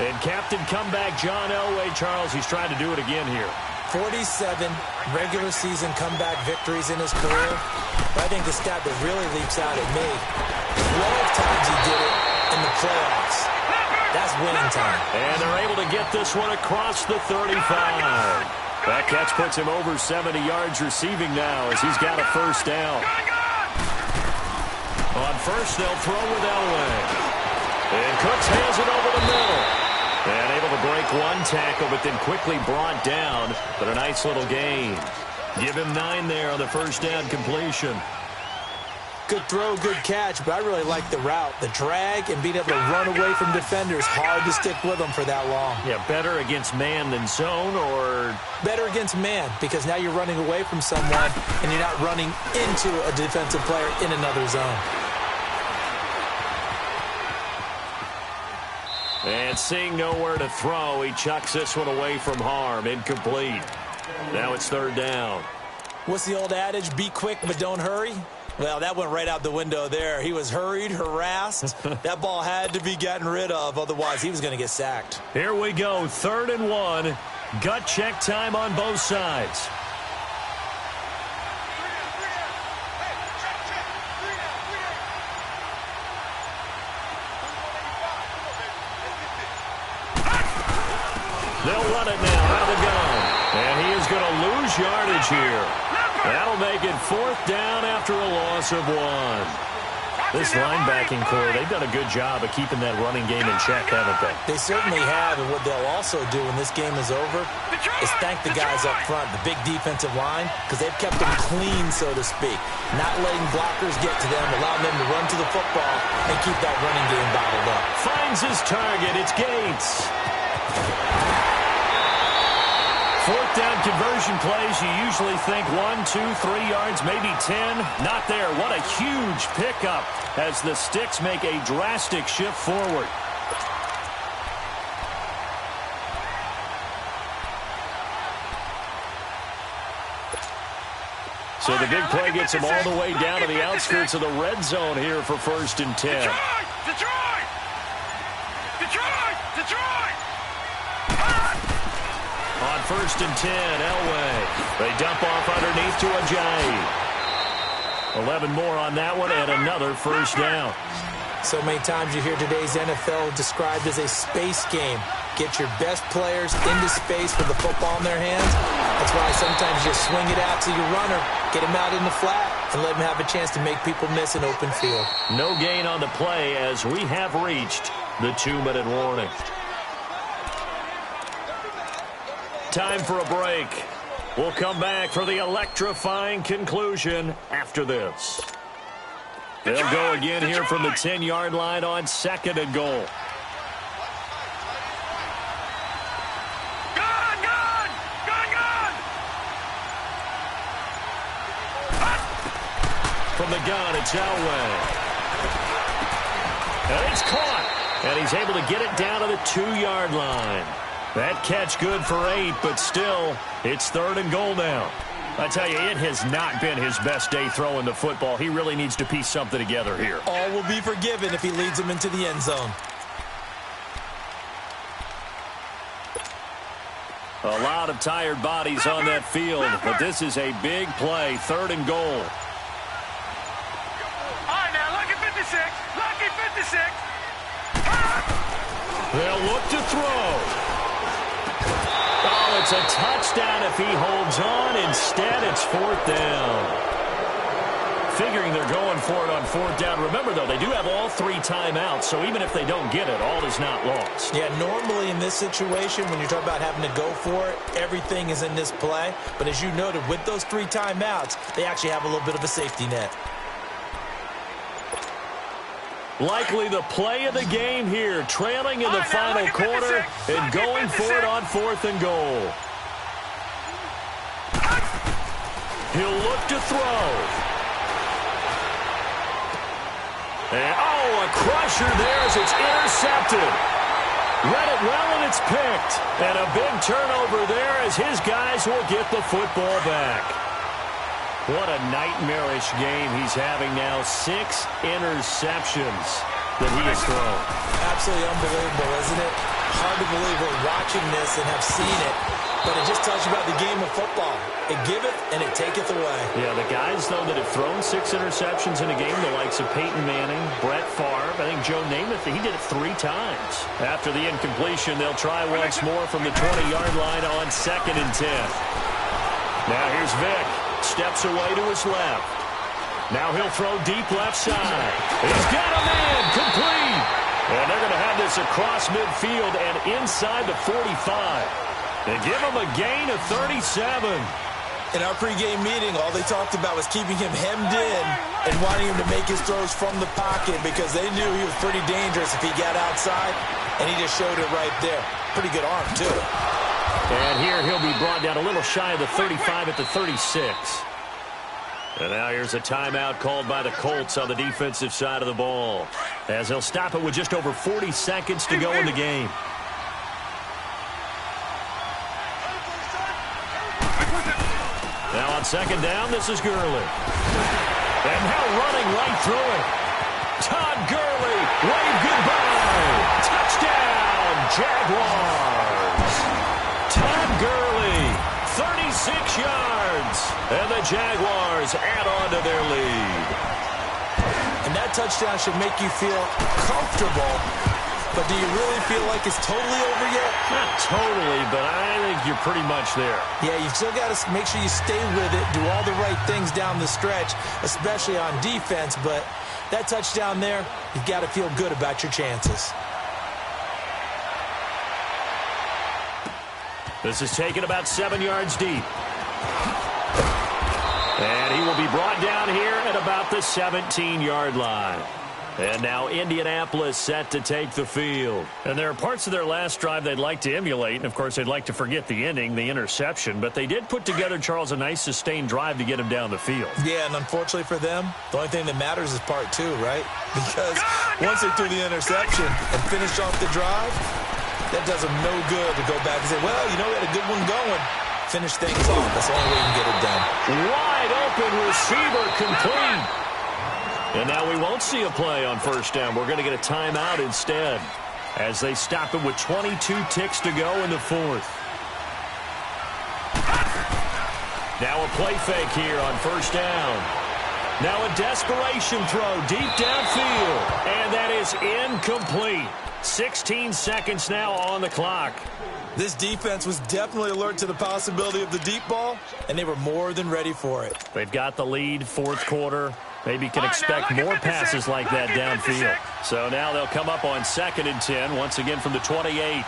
And captain comeback John Elway, Charles, he's trying to do it again here. 47 regular season comeback victories in his career. But I think the stat that really leaps out at me, 12 times he did it in the playoffs. That's winning time. And they're able to get this one across the 35. That catch puts him over 70 yards receiving now as he's got a 1st down. On 1st, they'll throw with Elway. And Cooks hands it over the middle. And able to break 1 tackle, but then quickly brought down. But a nice little gain. Give him 9 there on the 1st down completion. Good throw, good catch, but I really like the route. The drag and being able to run away from defenders. Hard to stick with them for that long. Yeah, better against man than zone, or? Better against man, because now you're running away from someone and you're not running into a defensive player in another zone. And seeing nowhere to throw, he chucks this one away from harm. Incomplete. Now it's 3rd down. What's the old adage? Be quick, but don't hurry. Well, that went right out the window there. He was hurried, harassed. That ball had to be gotten rid of, otherwise he was going to get sacked. Here we go, 3rd and 1. Gut check time on both sides. They'll run it now out of the gun. And he is going to lose yardage here. That'll make it 4th down after a loss of 1. This linebacking core, they've done a good job of keeping that running game in check, haven't they? They certainly have, and what they'll also do when this game is over is thank the guys up front, the big defensive line, because they've kept them clean, so to speak. Not letting blockers get to them, allowing them to run to the football and keep that running game bottled up. Finds his target. It's Gates. 4th down conversion plays, you usually think 1, 2, 3 yards, maybe 10. Not there. What a huge pickup as the Sticks make a drastic shift forward. So the big play gets him all the way down to the outskirts of the red zone here for 1st and 10. Detroit! On 1st and 10, Elway. They dump off underneath to Ajayi. 11 more on that one and another 1st down. So many times you hear today's NFL described as a space game. Get your best players into space with the football in their hands. That's why sometimes you just swing it out to your runner, get him out in the flat, and let him have a chance to make people miss an open field. No gain on the play as we have reached the 2-minute warning. Time for a break. We'll come back for the electrifying conclusion after this. They'll go again here from the 10-yard line on 2nd and goal. From the gun, it's Elway. And it's caught. And he's able to get it down to the 2-yard line. That catch good for 8, but still, it's 3rd and goal now. I tell you, it has not been his best day throwing the football. He really needs to piece something together here. All will be forgiven if he leads them into the end zone. A lot of tired bodies on that field, but this is a big play, 3rd and goal. They'll look to throw. Oh, it's a touchdown if he holds on. Instead, it's 4th down. Figuring they're going for it on 4th down. Remember, though, they do have all 3 timeouts, so even if they don't get it, all is not lost. Yeah, normally in this situation, when you're talking about having to go for it, everything is in this play. But as you noted, with those 3 timeouts, they actually have a little bit of a safety net. Likely the play of the game here, trailing in the final quarter and going for it on 4th and goal. He'll look to throw. And, a crusher there as it's intercepted. Read it well, and it's picked. And a big turnover there as his guys will get the football back. What a nightmarish game he's having now. 6 interceptions that he has thrown. Absolutely unbelievable, isn't it? Hard to believe we're watching this and have seen it. But it just tells you about the game of football. It giveth and it taketh away. Yeah, the guys, though, that have thrown 6 interceptions in a game, the likes of Peyton Manning, Brett Favre, I think Joe Namath, he did it 3 times. After the incompletion, they'll try once more from the 20-yard line on 2nd and 10. Now here's Vic. Steps away to his left. Now he'll throw deep left side. He's got a man. Complete. And they're going to have this across midfield and inside the 45. They give him a gain of 37. In our pregame meeting, all they talked about was keeping him hemmed in and wanting him to make his throws from the pocket because they knew he was pretty dangerous if he got outside, and he just showed it right there. Pretty good arm, too. And here he'll be brought down a little shy of the 35 at the 36. And now here's a timeout called by the Colts on the defensive side of the ball, as they'll stop it with just over 40 seconds to go in the game. Now on 2nd down, this is Gurley. And now running right through it. Todd Gurley, wave goodbye. Touchdown, Jaguars. Todd Gurley, 36 yards. And the Jaguars add on to their lead. And that touchdown should make you feel comfortable. But do you really feel like it's totally over yet? Not totally, but I think you're pretty much there. Yeah, you've still got to make sure you stay with it, do all the right things down the stretch, especially on defense. But that touchdown there, you've got to feel good about your chances. This is taken about 7 yards deep. And he will be brought down here at about the 17-yard line. And now Indianapolis set to take the field. And there are parts of their last drive they'd like to emulate. And, of course, they'd like to forget the ending, the interception. But they did put together, Charles, a nice sustained drive to get him down the field. Yeah, and unfortunately for them, the only thing that matters is part 2, right? Because once they threw the interception and finished off the drive, that does them no good to go back and say, well, you know, we had a good one going. Finish things off. That's the only way you can get it done. Wide open receiver complete. And now we won't see a play on 1st down. We're going to get a timeout instead as they stop it with 22 ticks to go in the 4th. Now a play fake here on 1st down. Now a desperation throw deep downfield. And that is incomplete. 16 seconds now on the clock. This defense was definitely alert to the possibility of the deep ball, and they were more than ready for it. They've got the lead, 4th quarter. Maybe can expect more passes like that downfield. So now they'll come up on 2nd and 10, once again from the 28.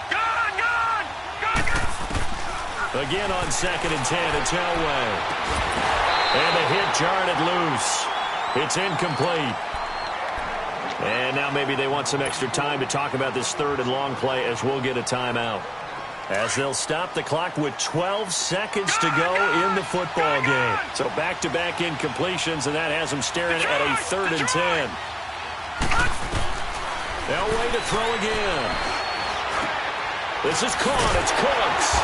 Again on 2nd and 10, it's Elway. And the hit jarred it loose. It's incomplete. And now maybe they want some extra time to talk about this 3rd and long play as we'll get a timeout. As they'll stop the clock with 12 seconds to go in the football game. So back-to-back incompletions, and that has them staring at a 3rd and 10. Elway to throw again. This is caught. It's Cooks.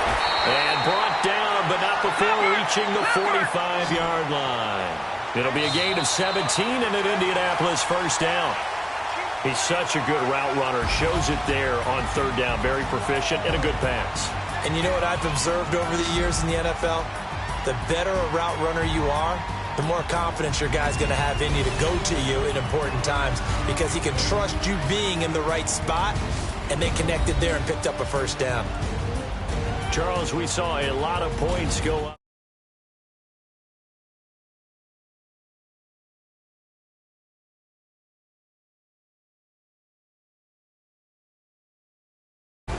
And brought down, but not before reaching the 45-yard line. It'll be a gain of 17 and an Indianapolis 1st down. He's such a good route runner. Shows it there on 3rd down. Very proficient and a good pass. And you know what I've observed over the years in the NFL? The better a route runner you are, the more confidence your guy's going to have in you to go to you in important times because he can trust you being in the right spot and they connected there and picked up a first down. Charles, we saw a lot of points go up.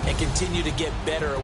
And continue to get better.